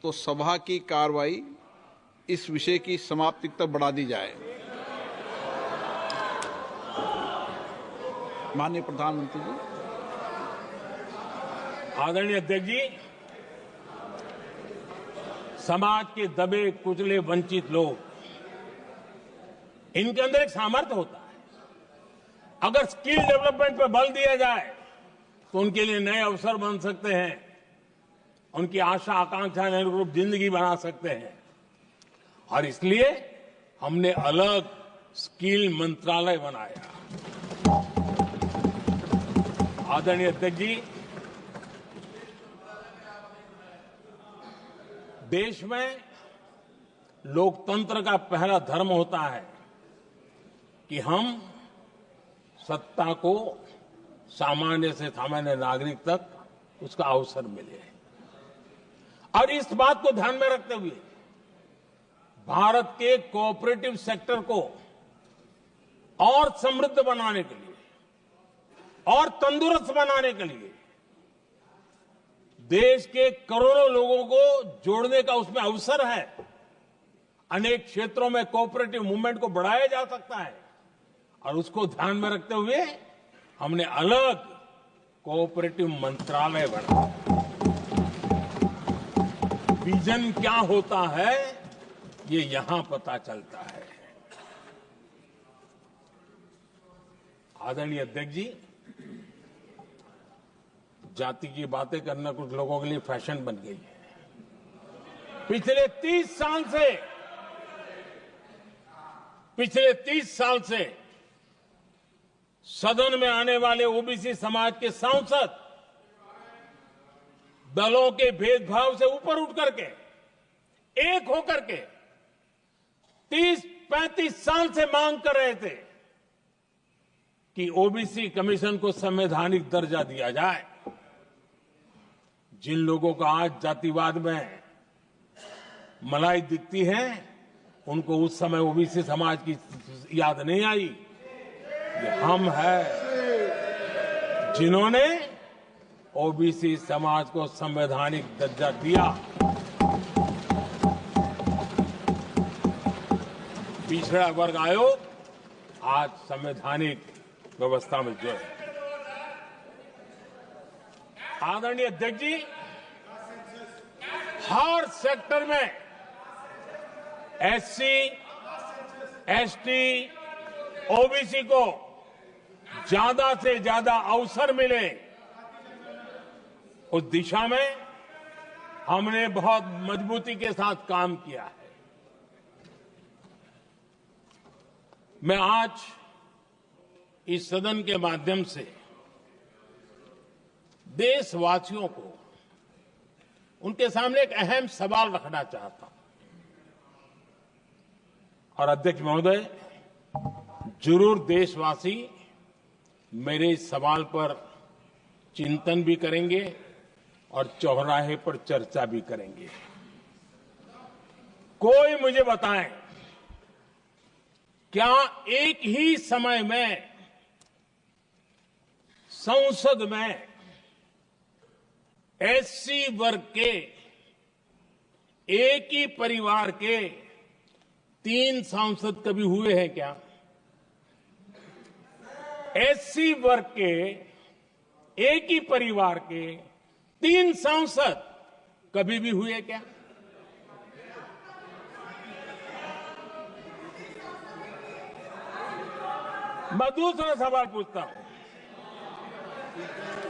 तो सभा की कार्रवाई इस विषय की समाप्ति तक बढ़ा दी जाए। माननीय प्रधानमंत्री जी। आदरणीय अध्यक्ष जी, समाज के दबे कुचले वंचित लोग, इनके अंदर एक सामर्थ्य होता है। अगर स्किल डेवलपमेंट पर बल दिया जाए तो उनके लिए नए अवसर बन सकते हैं, उनकी आशा आकांक्षा अनुरूप जिंदगी बना सकते हैं। और इसलिए हमने अलग स्किल मंत्रालय बनाया। आदरणीय अध्यक्ष जी, देश में लोकतंत्र का पहला धर्म होता है कि हम सत्ता को सामान्य से सामान्य नागरिक तक उसका अवसर मिले। और इस बात को ध्यान में रखते हुए भारत के कोऑपरेटिव सेक्टर को और समृद्ध बनाने के लिए और तंदुरुस्त बनाने के लिए देश के करोड़ों लोगों को जोड़ने का उसमें अवसर है। अनेक क्षेत्रों में कोऑपरेटिव मूवमेंट को बढ़ाया जा सकता है और उसको ध्यान में रखते हुए हमने अलग कोऑपरेटिव मंत्रालय बनाया। विजन क्या होता है ये यहां पता चलता है। आदरणीय अध्यक्ष जी, जाति की बातें करना कुछ लोगों के लिए फैशन बन गई है। पिछले 30 साल से सदन में आने वाले ओबीसी समाज के सांसद दलों के भेदभाव से ऊपर उठ करके एक होकर के 30-35 साल से मांग कर रहे थे कि ओबीसी कमीशन को संवैधानिक दर्जा दिया जाए। जिन लोगों को आज जातिवाद में मलाई दिखती है, उनको उस समय ओबीसी समाज की याद नहीं आई। ये हम हैं जिन्होंने ओबीसी समाज को संवैधानिक दर्जा दिया। पिछड़ा वर्ग आयोग आज संवैधानिक व्यवस्था में जो है। आदरणीय अध्यक्ष जी, हर सेक्टर में एससी, एसटी, ओबीसी को ज्यादा से ज्यादा अवसर मिले, उस दिशा में हमने बहुत मजबूती के साथ काम किया है। मैं आज इस सदन के माध्यम से देशवासियों को उनके सामने एक अहम सवाल रखना चाहता हूं। और अध्यक्ष महोदय, जरूर देशवासी मेरे इस सवाल पर चिंतन भी करेंगे और चौराहे पर चर्चा भी करेंगे। कोई मुझे बताएं, क्या एक ही समय में संसद में एससी वर्ग के एक ही परिवार के 3 सांसद कभी हुए हैं क्या? एससी वर्ग के एक ही परिवार के 3 सांसद कभी भी हुए क्या? मैं दूसरा सवाल पूछता हूं,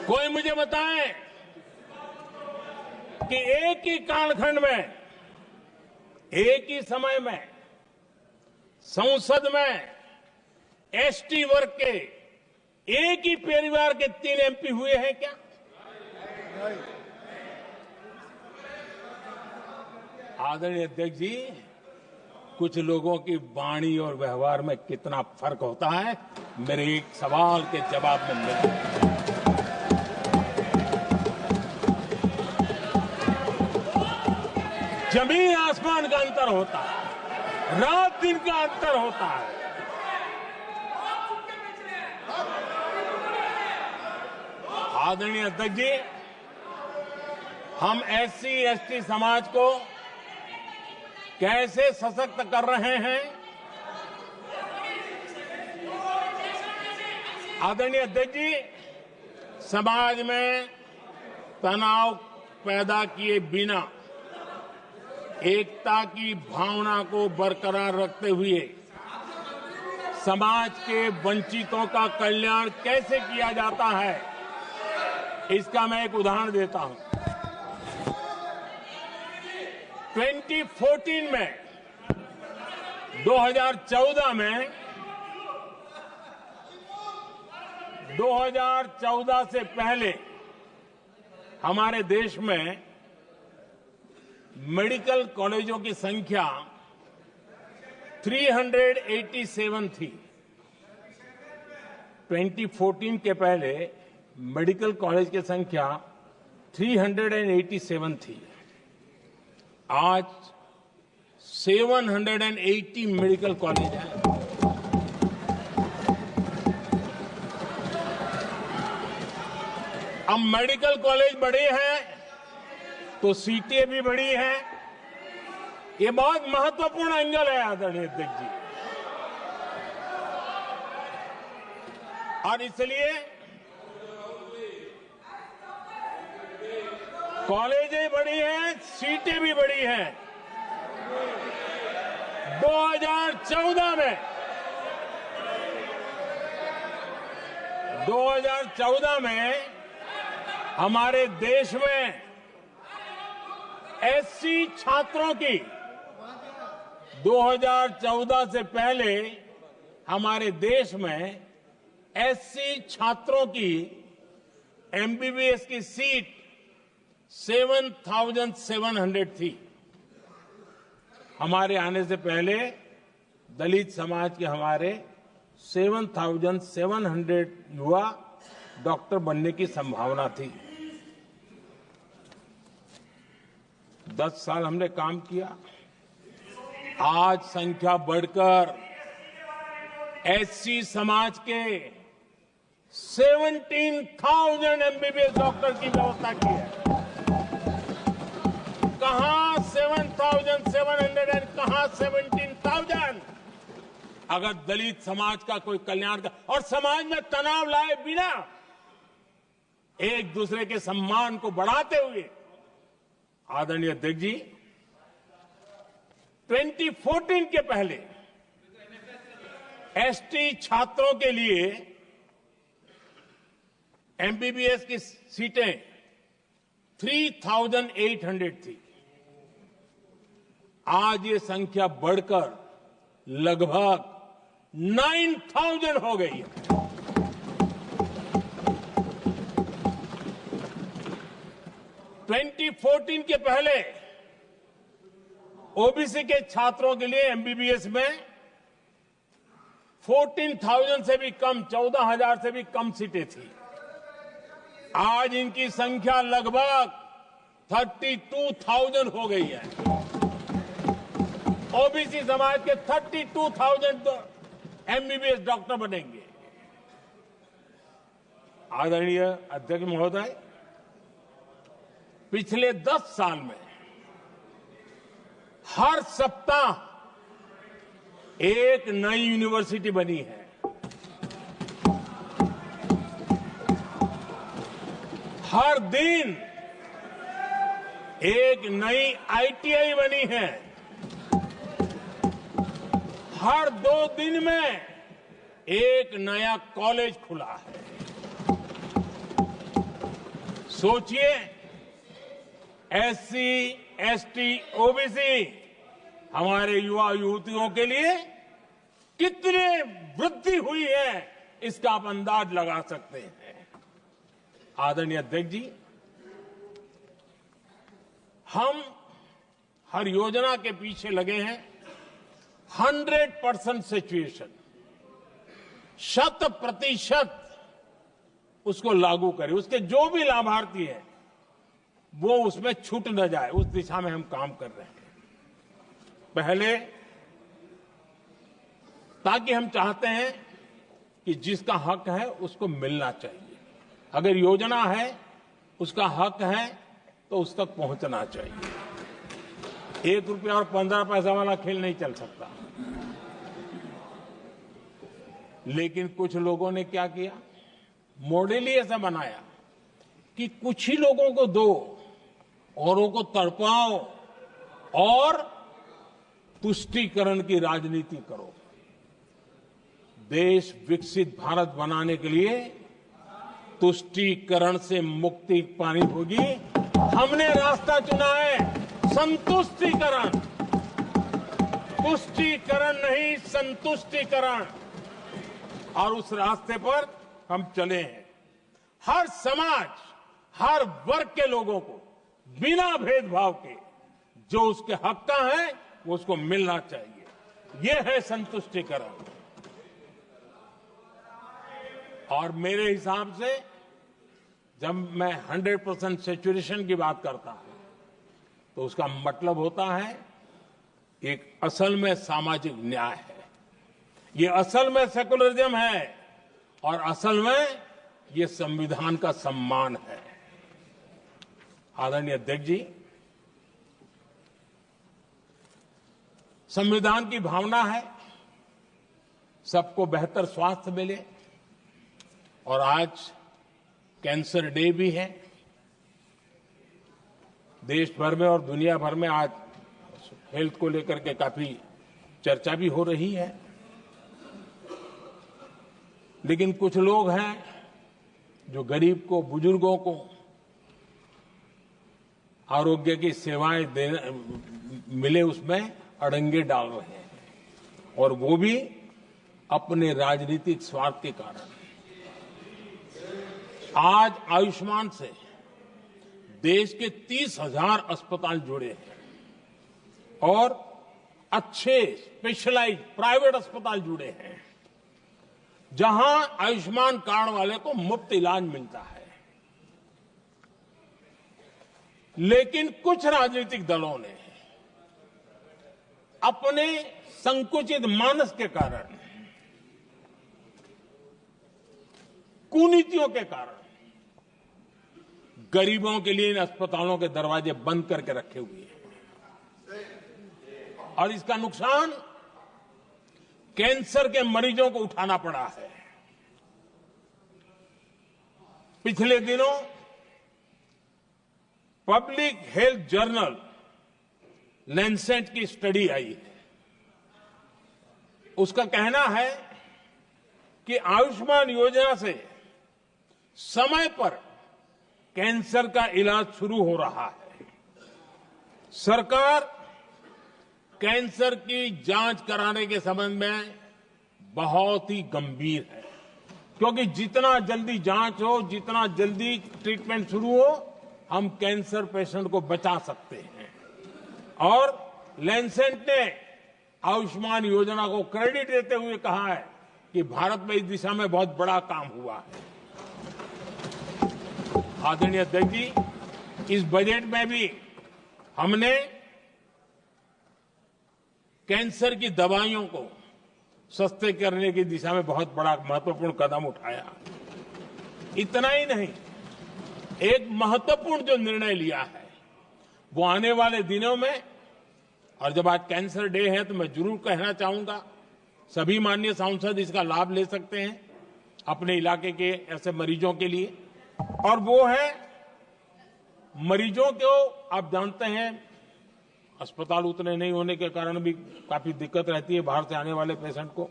कोई मुझे बताए कि एक ही कालखंड में, एक ही समय में संसद में एसटी वर्ग के एक ही परिवार के 3 एमपी हुए हैं क्या? आदरणीय अध्यक्ष जी, कुछ लोगों की वाणी और व्यवहार में कितना फर्क होता है, मेरे एक सवाल के जवाब में मिला। जमीन आसमान का अंतर होता है, रात दिन का अंतर होता है। आदरणीय अध्यक्ष जी, हम SC ST समाज को कैसे सशक्त कर रहे हैं? आदरणीय अध्यक्ष जी, समाज में तनाव पैदा किए बिना एकता की भावना को बरकरार रखते हुए समाज के वंचितों का कल्याण कैसे किया जाता है, इसका मैं एक उदाहरण देता हूं। 2014 में 2014 से पहले हमारे देश में मेडिकल कॉलेजों की संख्या 387 थी। 2014 के पहले मेडिकल कॉलेज की संख्या 387 थी। आज 780 मेडिकल कॉलेज हैं। अब मेडिकल कॉलेज बड़े हैं तो सीटें भी बड़ी हैं। ये बहुत महत्वपूर्ण एंगल है आदरणीय अध्यक्ष जी, और इसलिए कॉलेजें बड़ी हैं, सीटें भी बड़ी हैं। 2014 में हमारे देश में SC छात्रों की 2014 से पहले हमारे देश में SC छात्रों की MBBS की सीट 7,700 थी। हमारे आने से पहले दलित समाज के हमारे 7,700 युवा डॉक्टर बनने की संभावना थी। 10 साल हमने काम किया, आज संख्या बढ़कर SC समाज के 17,000 MBBS डॉक्टर की व्यवस्था की है। कहां 7,700 कहां 17,000? अगर दलित समाज का कोई कल्याण और समाज में तनाव लाए बिना एक दूसरे के सम्मान को बढ़ाते हुए, आदरणीय अध्यक्ष जी, 2014 के पहले ST छात्रों के लिए MBBS की सीटें 3,800 थी। आज ये संख्या बढ़कर लगभग 9,000 हो गई है। ट्वेंटी 2014 के पहले OBC के छात्रों के लिए MBBS में 14,000 से भी कम, 14,000 से भी कम सीटें थी। आज इनकी संख्या लगभग 32,000 हो गई है। OBC समाज के 32,000 MBBS डॉक्टर बनेंगे। आदरणीय अध्यक्ष महोदय, पिछले 10 साल में हर सप्ताह एक नई यूनिवर्सिटी बनी है। हर दिन एक नई ITI बनी है। हर 2 दिन में एक नया कॉलेज खुला है। सोचिए, SC, ST, OBC हमारे युवा युवतियों के लिए कितनी वृद्धि हुई है, इसका आप अंदाज लगा सकते हैं। आदरणीय अध्यक्ष जी, हम हर योजना के पीछे लगे हैं 100% सिचुएशन, 100% उसको लागू करें। उसके जो भी लाभार्थी हैं वो उसमें छूट न जाए, उस दिशा में हम काम कर रहे हैं। पहले ताकि हम चाहते हैं कि जिसका हक है उसको मिलना चाहिए। अगर योजना है, उसका हक है, तो उस तक पहुंचना चाहिए। 1 रुपया और 15 पैसा वाला खेल नहीं चल सकता। लेकिन कुछ लोगों ने क्या किया, मॉडल ही ऐसा बनाया कि कुछ ही लोगों को दो, औरों को तड़पाओ और तुष्टीकरण की राजनीति करो। देश विकसित भारत बनाने के लिए तुष्टीकरण से मुक्ति पानी होगी। हमने रास्ता चुना है संतुष्टीकरण, तुष्टीकरण नहीं, संतुष्टीकरण। और उस रास्ते पर हम चले हैं। हर समाज, हर वर्ग के लोगों को बिना भेदभाव के जो उसके हक का है वो उसको मिलना चाहिए। ये है संतुष्टीकरण। और मेरे हिसाब से जब मैं 100% सैचुरेशन की बात करता हूं तो उसका मतलब होता है एक असल में सामाजिक न्याय है, ये असल में सेकुलरिज्म है और असल में ये संविधान का सम्मान है। आदरणीय अध्यक्ष जी, संविधान की भावना है सबको बेहतर स्वास्थ्य मिले, और आज कैंसर डे भी है। देश भर में और दुनिया भर में आज हेल्थ को लेकर के काफी चर्चा भी हो रही है। लेकिन कुछ लोग हैं जो गरीब को, बुजुर्गों को आरोग्य की सेवाएं मिले उसमें अड़ंगे डाल रहे हैं, और वो भी अपने राजनीतिक स्वार्थ के कारण। आज आयुष्मान से देश के 30,000 अस्पताल जुड़े हैं और अच्छे स्पेशलाइज्ड प्राइवेट अस्पताल जुड़े हैं जहां आयुष्मान कार्ड वाले को मुफ्त इलाज मिलता है। लेकिन कुछ राजनीतिक दलों ने अपने संकुचित मानस के कारण, कुनीतियों के कारण गरीबों के लिए इन अस्पतालों के दरवाजे बंद करके रखे हुए हैं, और इसका नुकसान कैंसर के मरीजों को उठाना पड़ा है। पिछले दिनों पब्लिक हेल्थ जर्नल लैंसेट की स्टडी आई है। उसका कहना है कि आयुष्मान योजना से समय पर कैंसर का इलाज शुरू हो रहा है। सरकार कैंसर की जांच कराने के संबंध में बहुत ही गंभीर है, क्योंकि जितना जल्दी जांच हो, जितना जल्दी ट्रीटमेंट शुरू हो, हम कैंसर पेशेंट को बचा सकते हैं। और लैंसेट ने आयुष्मान योजना को क्रेडिट देते हुए कहा है कि भारत में इस दिशा में बहुत बड़ा काम हुआ है। आदरणीय अध्यक्ष जी, इस बजट में भी हमने कैंसर की दवाइयों को सस्ते करने की दिशा में बहुत बड़ा महत्वपूर्ण कदम उठाया। इतना ही नहीं, एक महत्वपूर्ण जो निर्णय लिया है वो आने वाले दिनों में, और जब आज कैंसर डे है तो मैं जरूर कहना चाहूंगा सभी माननीय सांसद इसका लाभ ले सकते हैं अपने इलाके के ऐसे मरीजों के लिए। और वो है मरीजों को, आप जानते हैं अस्पताल उतने नहीं होने के कारण भी काफी दिक्कत रहती है बाहर से आने वाले पेशेंट को।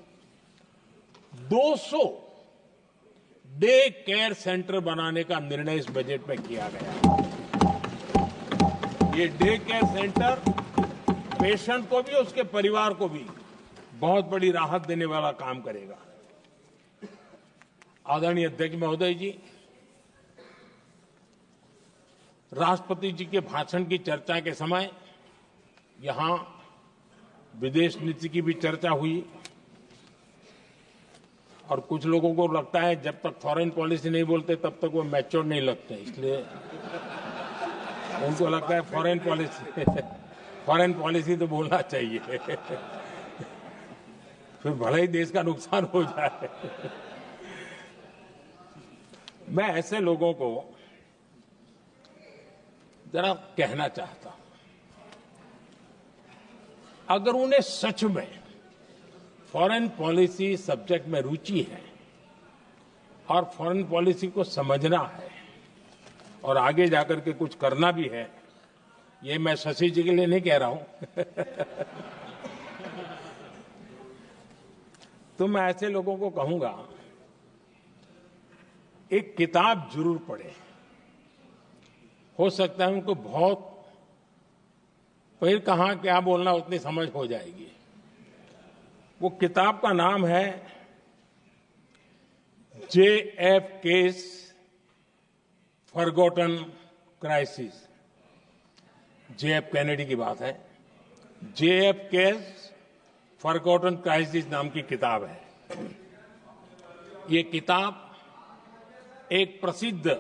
200 डे केयर सेंटर बनाने का निर्णय इस बजट में किया गया। ये डे केयर सेंटर पेशेंट को भी, उसके परिवार को भी बहुत बड़ी राहत देने वाला काम करेगा। आदरणीय अध्यक्ष महोदय जी, राष्ट्रपति जी के भाषण की चर्चा के समय यहां विदेश नीति की भी चर्चा हुई और कुछ लोगों को लगता है जब तक फॉरेन पॉलिसी नहीं बोलते तब तक वो मैच्योर नहीं लगते, इसलिए उनको लगता है फॉरेन पॉलिसी तो बोलना चाहिए फिर भले ही देश का नुकसान हो जाए। मैं ऐसे लोगों को जरा कहना चाहता हूं, अगर उन्हें सच में फॉरेन पॉलिसी सब्जेक्ट में रुचि है और फॉरेन पॉलिसी को समझना है और आगे जाकर के कुछ करना भी है, ये मैं शशि जी के लिए नहीं कह रहा हूं तो मैं ऐसे लोगों को कहूंगा एक किताब जरूर पढ़ें। हो सकता है उनको बहुत फिर कहां क्या बोलना उतनी समझ हो जाएगी। वो किताब का नाम है JFK's forgotten crisis. JF Kennedy की बात है। JFK's फॉरगॉटन क्राइसिस नाम की किताब है। ये किताब एक प्रसिद्ध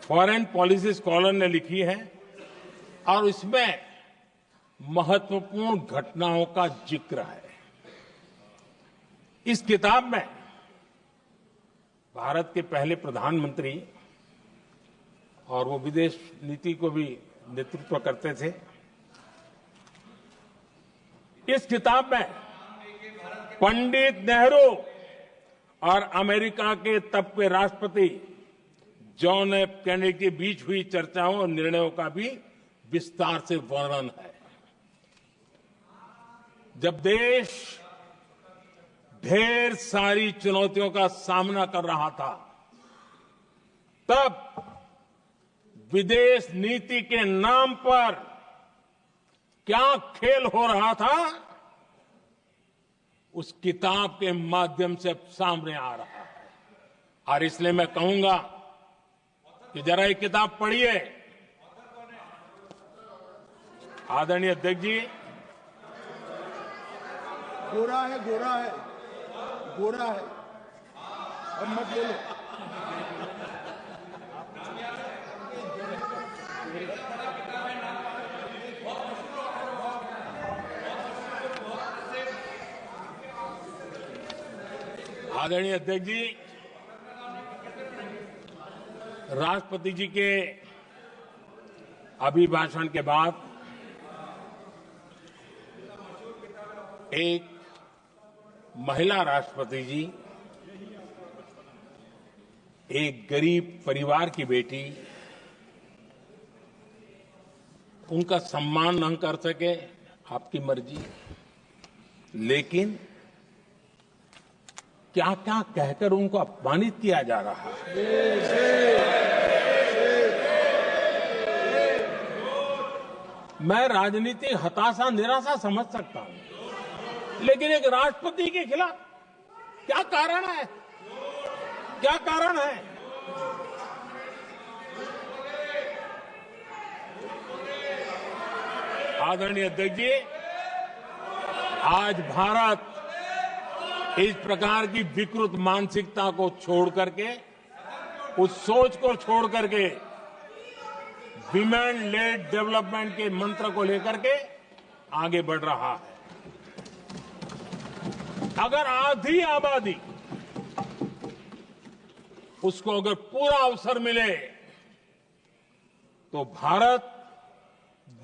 फॉरेन पॉलिसी स्कॉलर ने लिखी है और इसमें महत्वपूर्ण घटनाओं का जिक्र है। इस किताब में भारत के पहले प्रधानमंत्री और वो विदेश नीति को भी नेतृत्व करते थे। इस किताब में पंडित नेहरू और अमेरिका के तब के राष्ट्रपति जॉन एफ कैनेडी के बीच हुई चर्चाओं और निर्णयों का भी विस्तार से वर्णन है। जब देश ढेर सारी चुनौतियों का सामना कर रहा था, तब विदेश नीति के नाम पर क्या खेल हो रहा था, उस किताब के माध्यम से सामने आ रहा है। और इसलिए मैं कहूंगा कि जरा ये किताब पढ़िए। आदरणीय अध्यक्ष जी, गोरा है अब मत बोलो। आदरणीय अध्यक्ष जी, राष्ट्रपति जी के अभिभाषण के बाद एक महिला राष्ट्रपति जी एक गरीब परिवार की बेटी, उनका सम्मान न कर सके, आपकी मर्जी, लेकिन क्या क्या कहकर उनको अपमानित किया जा रहा है। मैं राजनीतिक हताशा निराशा समझ सकता हूं, लेकिन एक राष्ट्रपति के खिलाफ क्या कारण है? क्या कारण है? आदरणीय अध्यक्ष जी, आज भारत इस प्रकार की विकृत मानसिकता को छोड़ करके, उस सोच को छोड़ करके विमेन लेड डेवलपमेंट के मंत्र को लेकर के आगे बढ़ रहा है। अगर आधी आबादी उसको अगर पूरा अवसर मिले तो भारत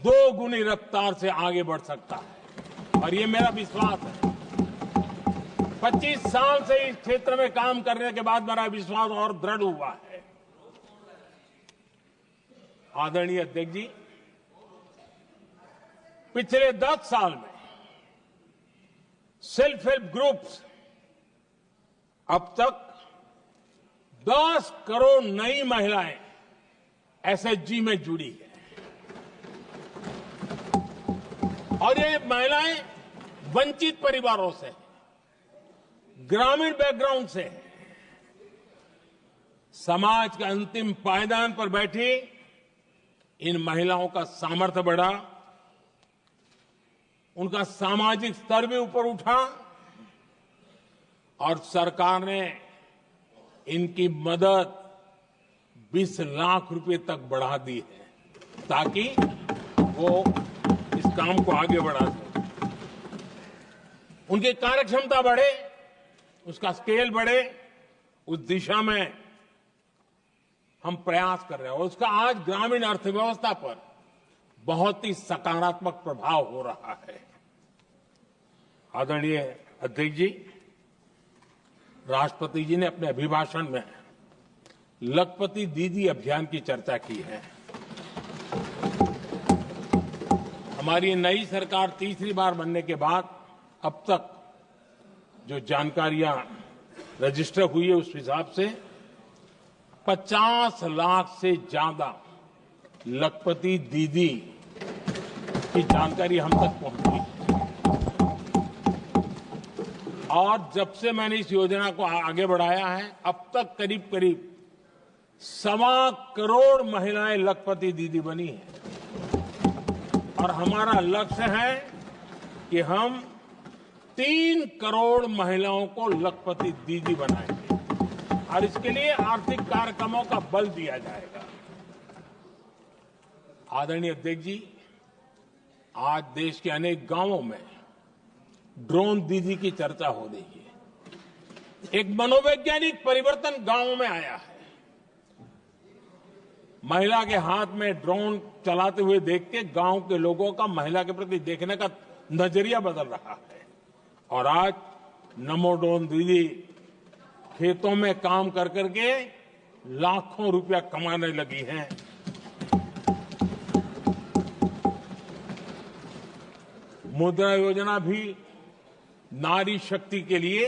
2 गुनी रफ्तार से आगे बढ़ सकता है, और ये मेरा विश्वास है। 25 साल से इस क्षेत्र में काम करने के बाद मेरा विश्वास और दृढ़ हुआ है। आदरणीय अध्यक्ष जी, पिछले 10 साल में सेल्फ हेल्प ग्रुप्स अब तक 10 करोड़ नई महिलाएं एसएचजी में जुड़ी है, और ये महिलाएं वंचित परिवारों से, ग्रामीण बैकग्राउंड से, समाज के अंतिम पायदान पर बैठी इन महिलाओं का सामर्थ्य बढ़ा उनका सामाजिक स्तर भी ऊपर उठा और सरकार ने इनकी मदद 20 लाख रुपए तक बढ़ा दी है ताकि वो इस काम को आगे बढ़ा सके। उनकी कार्यक्षमता बढ़े, उसका स्केल बढ़े, उस दिशा में हम प्रयास कर रहे हैं और उसका आज ग्रामीण अर्थव्यवस्था पर बहुत ही सकारात्मक प्रभाव हो रहा है। आदरणीय अध्यक्ष जी, राष्ट्रपति जी ने अपने अभिभाषण में लखपति दीदी अभियान की चर्चा की है। हमारी नई सरकार तीसरी बार बनने के बाद अब तक जो जानकारियां रजिस्टर हुई है उस हिसाब से 50 लाख से ज्यादा लखपति दीदी की जानकारी हम तक पहुंची और जब से मैंने इस योजना को आगे बढ़ाया है अब तक करीब करीब 1.25 करोड़ महिलाएं लखपति दीदी बनी हैं और हमारा लक्ष्य है कि हम 3 करोड़ महिलाओं को लखपति दीदी बनाएंगे और इसके लिए आर्थिक कार्यक्रमों का बल दिया जाएगा। आदरणीय अध्यक्ष जी, आज देश के अनेक गांवों में ड्रोन दीदी की चर्चा हो रही है। एक मनोवैज्ञानिक परिवर्तन गांवों में आया है। महिला के हाथ में ड्रोन चलाते हुए देख के गांव के लोगों का महिला के प्रति देखने का नजरिया बदल रहा है और आज नमो ड्रोन दीदी खेतों में काम कर करके लाखों रुपया कमाने लगी हैं। मुद्रा योजना भी नारी शक्ति के लिए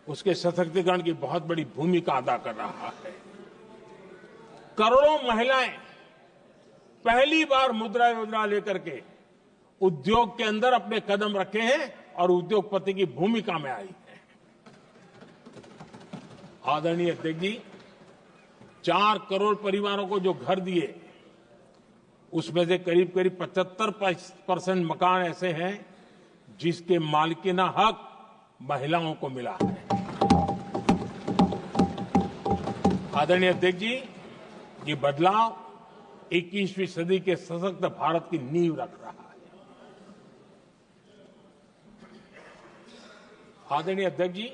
उसके सशक्तिकरण की बहुत बड़ी भूमिका अदा कर रहा है। करोड़ों महिलाएं पहली बार मुद्रा योजना लेकर के उद्योग के अंदर अपने कदम रखे हैं और उद्योगपति की भूमिका में आई है। आदरणीय अध्यक्ष जी, 4 करोड़ परिवारों को जो घर दिए उसमें से करीब करीब 75% मकान ऐसे हैं जिसके मालिकाना हक महिलाओं को मिला है। आदरणीय अध्यक्ष जी, ये बदलाव 21वीं सदी के सशक्त भारत की नींव रख रहा है। आदरणीय अध्यक्ष जी,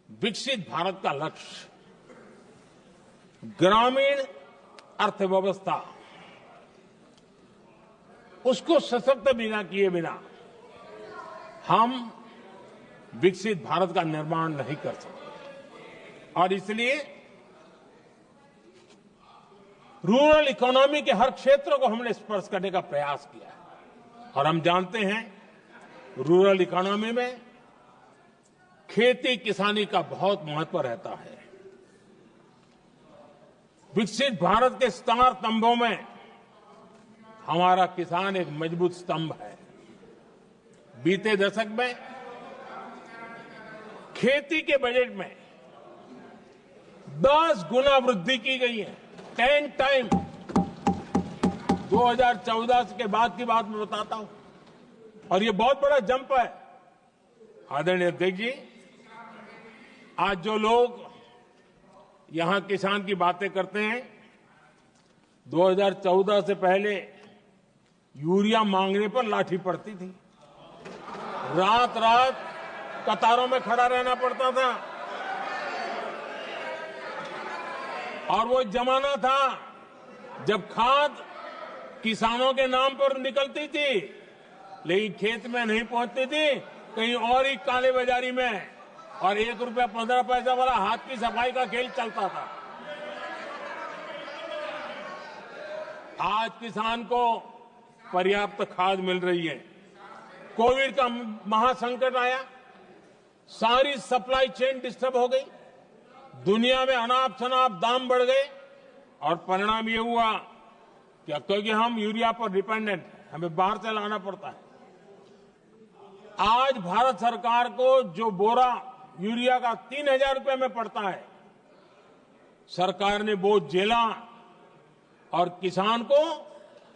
विकसित भारत का लक्ष्य ग्रामीण अर्थव्यवस्था उसको सशक्त बिना किए बिना हम विकसित भारत का निर्माण नहीं कर सकते और इसलिए रूरल इकोनॉमी के हर क्षेत्र को हमने स्पर्श करने का प्रयास किया है और हम जानते हैं रूरल इकोनॉमी में खेती किसानी का बहुत महत्व रहता है। विकसित भारत के 4 स्तंभों में हमारा किसान एक मजबूत स्तंभ है। बीते दशक में खेती के बजट में 10 गुना वृद्धि की गई है, 10 टाइम। 2014 के बाद की बात मैं बताता हूं और ये बहुत बड़ा जंप है। आदरणीय अध्यक्ष जी, आज जो लोग यहां किसान की बातें करते हैं, 2014 से पहले यूरिया मांगने पर लाठी पड़ती थी, रात रात कतारों में खड़ा रहना पड़ता था और वो जमाना था जब खाद किसानों के नाम पर निकलती थी लेकिन खेत में नहीं पहुंचती थी, कहीं और ही काले बाजारी में, और 1 रुपया 15 पैसा वाला हाथ की सफाई का खेल चलता था। आज किसान को पर्याप्त खाद मिल रही है। कोविड का महासंकट आया, सारी सप्लाई चेन डिस्टर्ब हो गई, दुनिया में अनाप शनाप दाम बढ़ गए और परिणाम ये हुआ कि क्योंकि हम यूरिया पर डिपेंडेंट हैं, हमें बाहर से लाना पड़ता है। आज भारत सरकार को जो बोरा यूरिया का 3000 रुपए में पड़ता है, सरकार ने वो झेला और किसान को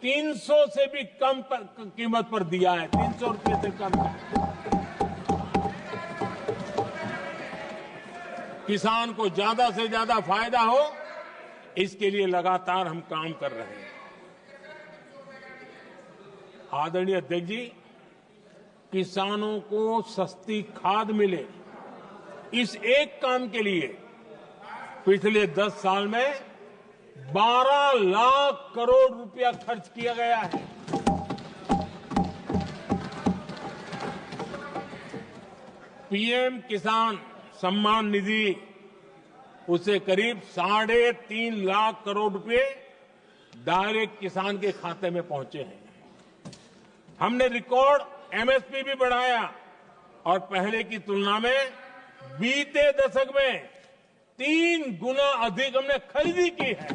300 से भी कम कीमत पर दिया है, 300 रुपये से कम। किसान को ज्यादा से ज्यादा फायदा हो, इसके लिए लगातार हम काम कर रहे हैं। आदरणीय अध्यक्ष जी, किसानों को सस्ती खाद मिले, इस एक काम के लिए पिछले 10 साल में 12 लाख करोड़ रुपया खर्च किया गया है। पीएम किसान सम्मान निधि, उसे करीब 3.5 लाख करोड़ रुपए डायरेक्ट किसान के खाते में पहुंचे हैं। हमने रिकॉर्ड एमएसपी भी बढ़ाया और पहले की तुलना में बीते दशक में 3 गुना अधिक हमने खरीदी की है।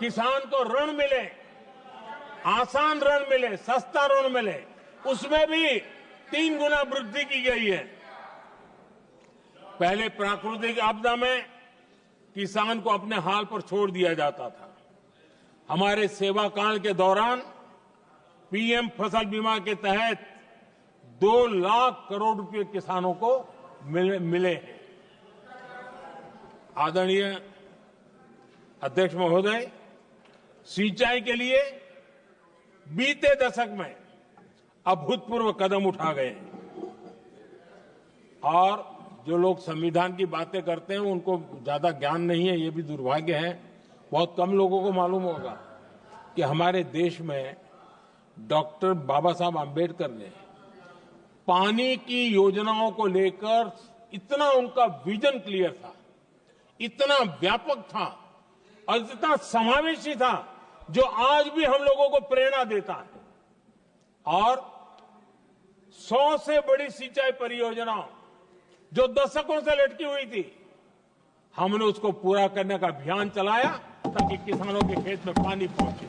किसान को ऋण मिले, आसान ऋण मिले, सस्ता ऋण मिले, उसमें भी 3 गुना वृद्धि की गई है। पहले प्राकृतिक आपदा में किसान को अपने हाल पर छोड़ दिया जाता था। हमारे सेवा काल के दौरान पीएम फसल बीमा के तहत 2 लाख करोड़ रुपए किसानों को मिले हैं। आदरणीय अध्यक्ष महोदय, सिंचाई के लिए बीते दशक में अभूतपूर्व कदम उठा गए हैं और जो लोग संविधान की बातें करते हैं उनको ज्यादा ज्ञान नहीं है, ये भी दुर्भाग्य है। बहुत कम लोगों को मालूम होगा कि हमारे देश में डॉक्टर बाबा साहब आम्बेडकर ने पानी की योजनाओं को लेकर इतना उनका विजन क्लियर था, इतना व्यापक था और इतना समावेशी था, जो आज भी हम लोगों को प्रेरणा देता है। और 100 से बड़ी सिंचाई परियोजना जो दशकों से लटकी हुई थी, हमने उसको पूरा करने का अभियान चलाया ताकि किसानों के खेत में पानी पहुंचे।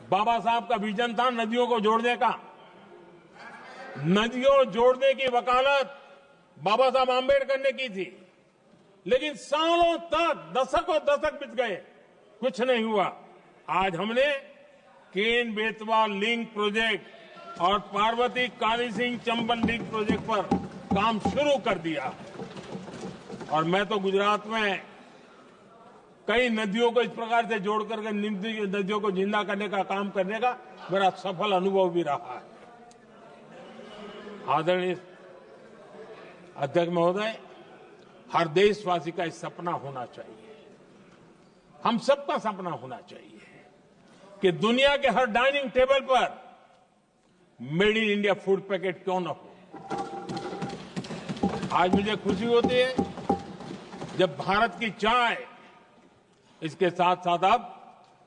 बाबा साहब का विजन था नदियों को जोड़ने का। नदियों जोड़ने की वकालत बाबा साहब आम्बेडकर ने की थी, लेकिन सालों तक, दशकों दशक बीत गए, कुछ नहीं हुआ। आज हमने केन बेतवा लिंक प्रोजेक्ट और पार्वती काली सिंह चंबल लिंक प्रोजेक्ट पर काम शुरू कर दिया और मैं तो गुजरात में कई नदियों को इस प्रकार से जोड़ करके नदियों को जिंदा करने का काम करने का मेरा सफल अनुभव भी रहा है। आदरणीय अध्यक्ष महोदय, हर देशवासी का इस सपना होना चाहिए, हम सबका सपना होना चाहिए कि दुनिया के हर डाइनिंग टेबल पर made in India food packet क्यों न हो। आज मुझे खुशी होती है जब भारत की चाय, इसके साथ साथ अब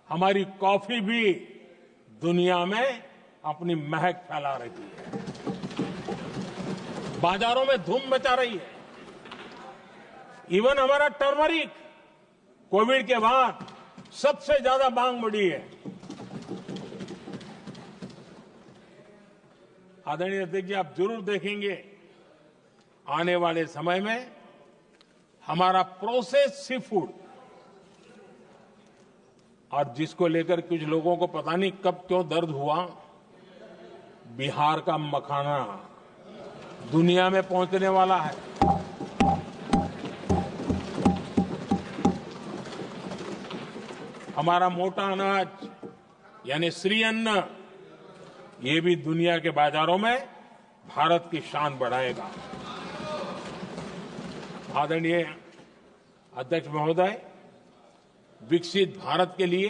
हमारी कॉफी भी दुनिया में अपनी महक फैला रही है, बाजारों में धूम मचा रही है। इवन हमारा टर्मरिक कोविड के बाद सबसे ज्यादा मांग बढ़ी है। आदरणीय अध्यक्ष जी, आप जरूर देखेंगे आने वाले समय में हमारा प्रोसेस सी फूड, और जिसको लेकर कुछ लोगों को पता नहीं कब क्यों दर्द हुआ, बिहार का मखाना दुनिया में पहुंचने वाला है। हमारा मोटा अनाज यानी श्री अन्न, ये भी दुनिया के बाजारों में भारत की शान बढ़ाएगा। आदरणीय अध्यक्ष महोदय, विकसित भारत के लिए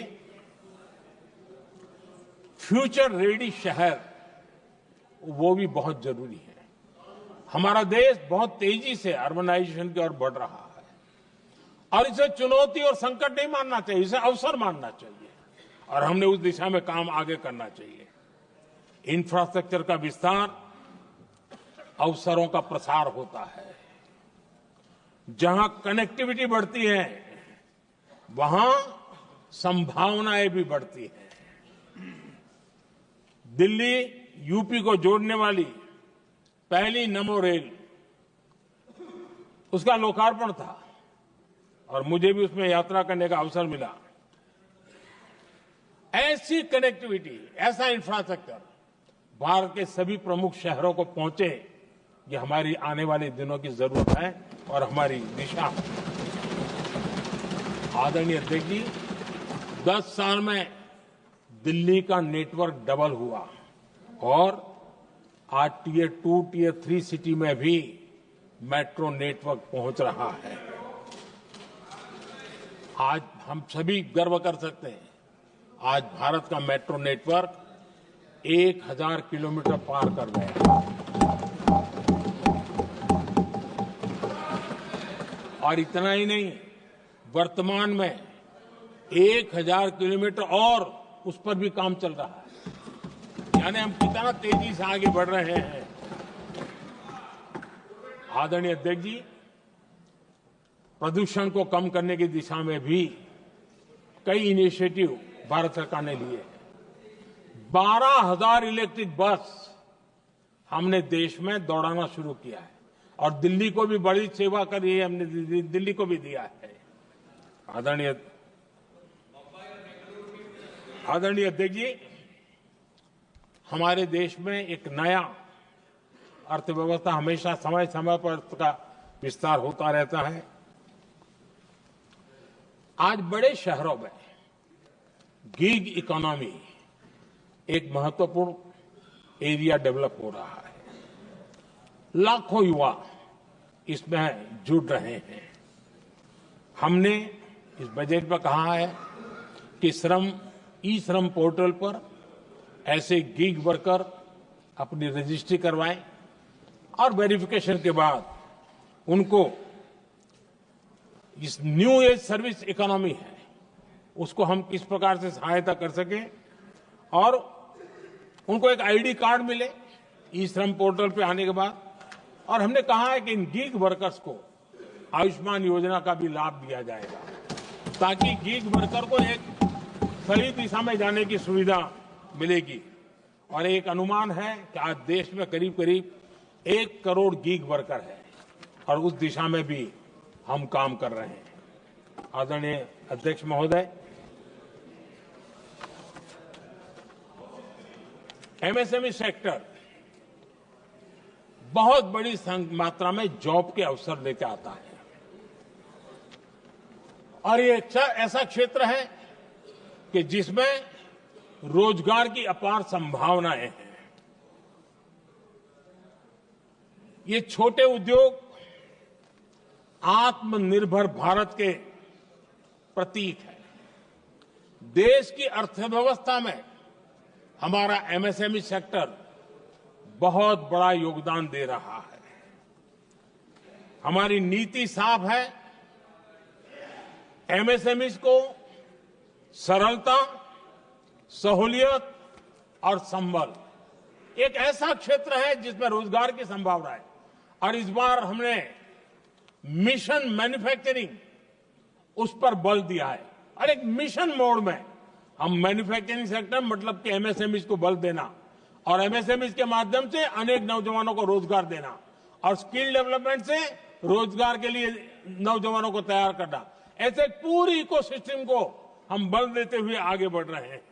फ्यूचर रेडी शहर, वो भी बहुत जरूरी है। हमारा देश बहुत तेजी से अर्बनाइजेशन की ओर बढ़ रहा है और इसे चुनौती और संकट नहीं मानना चाहिए, इसे अवसर मानना चाहिए और हमने उस दिशा में काम आगे करना चाहिए। इंफ्रास्ट्रक्चर का विस्तार अवसरों का प्रसार होता है। जहां कनेक्टिविटी बढ़ती है वहां संभावनाएं भी बढ़ती हैं। दिल्ली यूपी को जोड़ने वाली पहली नमो रेल उसका लोकार्पण था और मुझे भी उसमें यात्रा करने का अवसर मिला। ऐसी कनेक्टिविटी, ऐसा इंफ्रास्ट्रक्चर भारत के सभी प्रमुख शहरों को पहुंचे, ये हमारी आने वाले दिनों की जरूरत है और हमारी दिशा है। आदरणीय अध्यक्ष जी, 10 साल में दिल्ली का नेटवर्क डबल हुआ और आज टियर 2, टियर 3 सिटी में भी मेट्रो नेटवर्क पहुंच रहा है। आज हम सभी गर्व कर सकते हैं, आज भारत का मेट्रो नेटवर्क 1000 किलोमीटर पार कर गया और इतना ही नहीं, वर्तमान में 1000 किलोमीटर और उस पर भी काम चल रहा है। यानी हम कितना तेजी से आगे बढ़ रहे हैं। आदरणीय अध्यक्ष जी, प्रदूषण को कम करने की दिशा में भी कई इनिशिएटिव भारत सरकार ने लिए। 12,000 इलेक्ट्रिक बस हमने देश में दौड़ाना शुरू किया है और दिल्ली को भी बड़ी सेवा करी है, हमने दिल्ली को भी दिया है। आदरणीय अध्यक्ष जी, हमारे देश में एक नया अर्थव्यवस्था हमेशा समय समय पर का विस्तार होता रहता है। आज बड़े शहरों में गिग इकोनॉमी एक महत्वपूर्ण एरिया डेवलप हो रहा है। लाखों युवा इसमें जुड़ रहे हैं। हमने इस बजट में कहा है कि ई श्रम पोर्टल पर ऐसे गिग वर्कर अपनी रजिस्ट्री करवाएं और वेरिफिकेशन के बाद उनको इस न्यू एज सर्विस इकोनॉमी है उसको हम किस प्रकार से सहायता कर सकें और उनको एक आईडी कार्ड मिले ई श्रम पोर्टल पे आने के बाद। और हमने कहा है कि इन गिग वर्कर्स को आयुष्मान योजना का भी लाभ दिया जाएगा ताकि गिग वर्कर को एक सही दिशा में जाने की सुविधा मिलेगी। और एक अनुमान है कि आज देश में करीब करीब 1 करोड़ गिग वर्कर है और उस दिशा में भी हम काम कर रहे हैं। आदरणीय अध्यक्ष महोदय, एमएसएमई सेक्टर बहुत बड़ी मात्रा में जॉब के अवसर लेकर आता है और ये ऐसा क्षेत्र है कि जिसमें रोजगार की अपार संभावनाएं हैं। ये छोटे उद्योग आत्मनिर्भर भारत के प्रतीक है। देश की अर्थव्यवस्था में हमारा एमएसएमई सेक्टर बहुत बड़ा योगदान दे रहा है। हमारी नीति साफ है, एमएसएमईज को सरलता, सहूलियत और संबल, एक ऐसा क्षेत्र है जिसमें रोजगार की संभावना है। और इस बार हमने मिशन मैन्युफैक्चरिंग उस पर बल दिया है और एक मिशन मोड में हम मैन्युफैक्चरिंग सेक्टर मतलब कि एमएसएमईज को बल देना और एमएसएमईज के माध्यम से अनेक नौजवानों को रोजगार देना और स्किल डेवलपमेंट से रोजगार के लिए नौजवानों को तैयार करना, ऐसे पूरी इकोसिस्टम को हम बल देते हुए आगे बढ़ रहे हैं।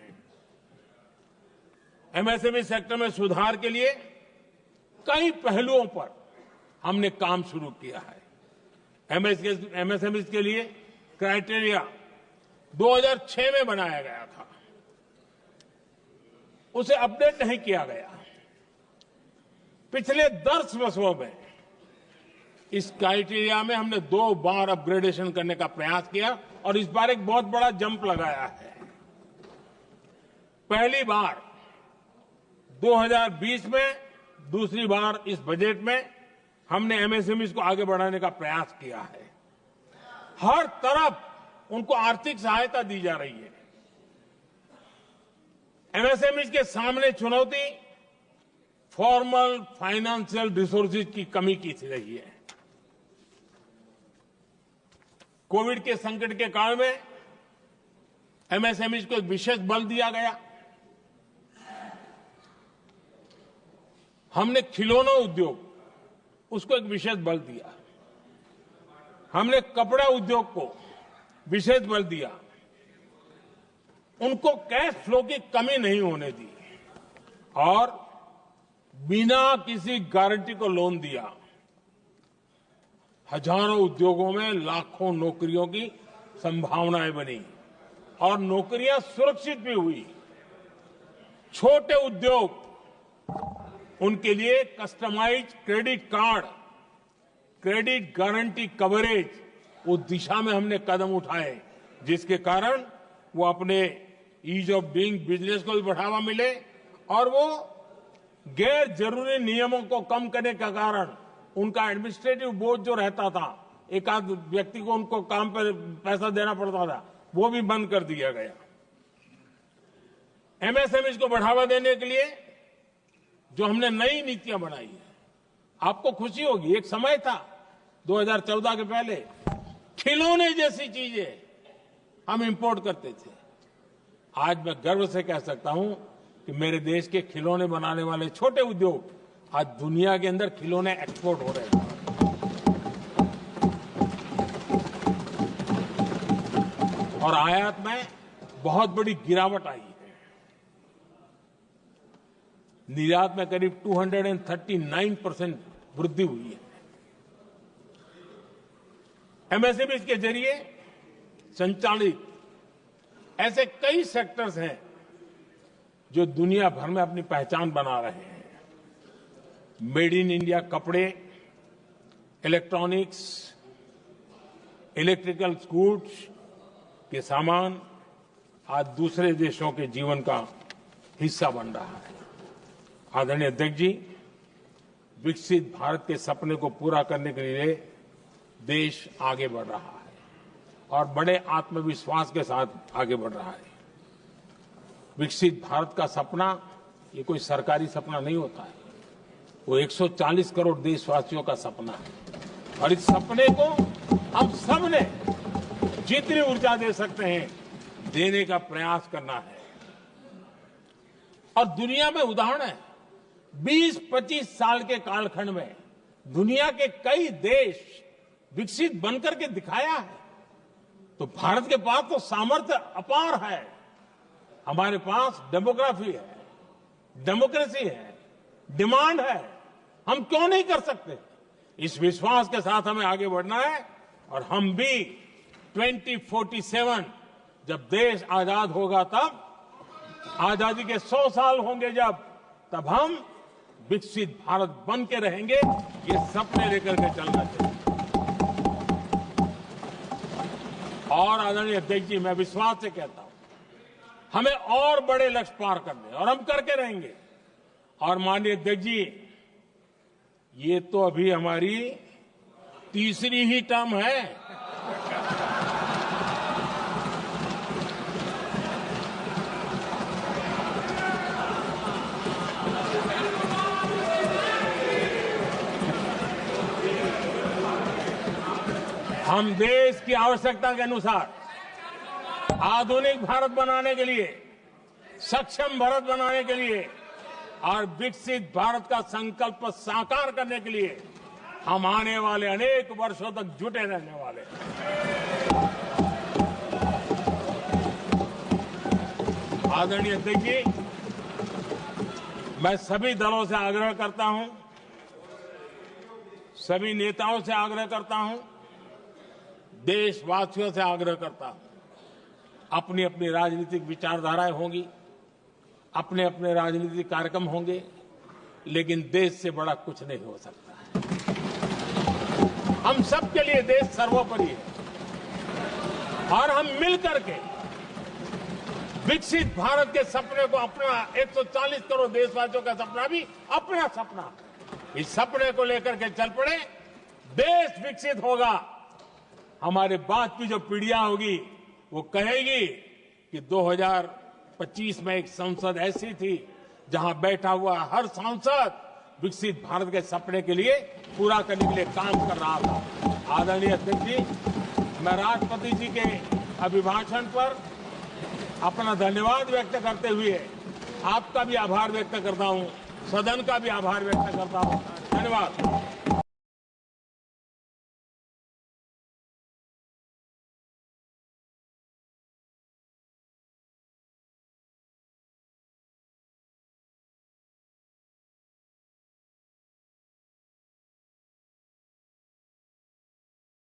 एमएसएमई सेक्टर में सुधार के लिए कई पहलुओं पर हमने काम शुरू किया है। एमएसएमई के लिए क्राइटेरिया 2006 में बनाया गया था, उसे अपडेट नहीं किया गया। पिछले 10 वर्षों में इस क्राइटेरिया में हमने 2 बार अपग्रेडेशन करने का प्रयास किया और इस बार एक बहुत बड़ा जंप लगाया है। पहली बार 2020 में, दूसरी बार इस बजट में हमने एमएसएमईज को आगे बढ़ाने का प्रयास किया है। हर तरफ उनको आर्थिक सहायता दी जा रही है। एमएसएमईज के सामने चुनौती फॉर्मल फाइनेंशियल रिसोर्सेज की कमी की रही है। कोविड के संकट के काल में एमएसएमईज को एक विशेष बल दिया गया। हमने खिलौना उद्योग उसको एक विशेष बल दिया। हमने कपड़ा उद्योग को विशेष बल दिया, उनको कैश फ्लो की कमी नहीं होने दी और बिना किसी गारंटी को लोन दिया। हजारों उद्योगों में लाखों नौकरियों की संभावनाएं बनी और नौकरियां सुरक्षित भी हुई। छोटे उद्योग, उनके लिए customised credit card, credit guarantee coverage, उस दिशा में हमने कदम उठाए जिसके कारण वो अपने ईज ऑफ डूइंग बिजनेस को भी बढ़ावा मिले और वो गैर जरूरी नियमों को कम करने के कारण उनका एडमिनिस्ट्रेटिव बोझ जो रहता था, एक आध व्यक्ति को उनको काम पर पैसा देना पड़ता था, वो भी बंद कर दिया गया। एमएसएमई को बढ़ावा देने के लिए जो हमने नई नीतियां बनाई है, आपको खुशी होगी, एक समय था 2014 के पहले खिलौने जैसी चीजें हम इंपोर्ट करते थे। आज मैं गर्व से कह सकता हूं कि मेरे देश के खिलौने बनाने वाले छोटे उद्योग आज दुनिया के अंदर खिलौने एक्सपोर्ट हो रहे हैं। और आयात में बहुत बड़ी गिरावट आई है। निर्यात में करीब 239% वृद्धि हुई है। एमएसएमई के जरिए संचालित ऐसे कई सेक्टर्स हैं जो दुनिया भर में अपनी पहचान बना रहे हैं। मेड इन इंडिया कपड़े, इलेक्ट्रॉनिक्स, इलेक्ट्रिकल गुड्स के सामान आज दूसरे देशों के जीवन का हिस्सा बन रहा है। आदरणीय अध्यक्ष जी, विकसित भारत के सपने को पूरा करने के लिए देश आगे बढ़ रहा है और बड़े आत्मविश्वास के साथ आगे बढ़ रहा है। विकसित भारत का सपना ये कोई सरकारी सपना नहीं होता है, वो 140 करोड़ देशवासियों का सपना है और इस सपने को हम सब ने जितनी ऊर्जा दे सकते हैं देने का प्रयास करना है। और दुनिया में उदाहरण है, 20-25 साल के कालखंड में दुनिया के कई देश विकसित बनकर के दिखाया है। तो भारत के पास तो सामर्थ्य अपार है। हमारे पास डेमोग्राफी है, डेमोक्रेसी है, डिमांड है, हम क्यों नहीं कर सकते? इस विश्वास के साथ हमें आगे बढ़ना है और हम भी 2047 जब देश आजाद होगा, तब आजादी के 100 साल होंगे जब, तब हम विकसित भारत बन के रहेंगे। ये सपने लेकर के चलना चाहिए। और आदरणीय अध्यक्ष जी, मैं विश्वास से कहता हूं हमें और बड़े लक्ष्य पार करने और हम करके रहेंगे। और माननीय अध्यक्ष जी, ये तो अभी हमारी तीसरी ही टर्म है। हम देश की आवश्यकता के अनुसार आधुनिक भारत बनाने के लिए, सक्षम भारत बनाने के लिए और विकसित भारत का संकल्प साकार करने के लिए हम आने वाले अनेक वर्षों तक जुटे रहने वाले हैं। आदरणीय अध्यक्ष जी, मैं सभी दलों से आग्रह करता हूं, सभी नेताओं से आग्रह करता हूं, देशवासियों से आग्रह करता हूं, अपनी अपनी राजनीतिक विचारधाराएं होंगी, अपने अपने राजनीतिक कार्यक्रम होंगे, लेकिन देश से बड़ा कुछ नहीं हो सकता है। हम सबके लिए देश सर्वोपरि है और हम मिलकर के विकसित भारत के सपने को, अपना 140 करोड़ देशवासियों का सपना भी अपना सपना, इस सपने को लेकर के चल पड़े। देश विकसित होगा, हमारे बाद की जो पीढ़ियां होगी वो कहेगी कि 2025 में एक संसद ऐसी थी जहां बैठा हुआ हर सांसद विकसित भारत के सपने के लिए, पूरा करने के लिए काम कर रहा था। आदरणीय अध्यक्ष जी, मैं राष्ट्रपति जी के अभिभाषण पर अपना धन्यवाद व्यक्त करते हुए आपका भी आभार व्यक्त करता हूं, सदन का भी आभार व्यक्त करता हूं। धन्यवाद।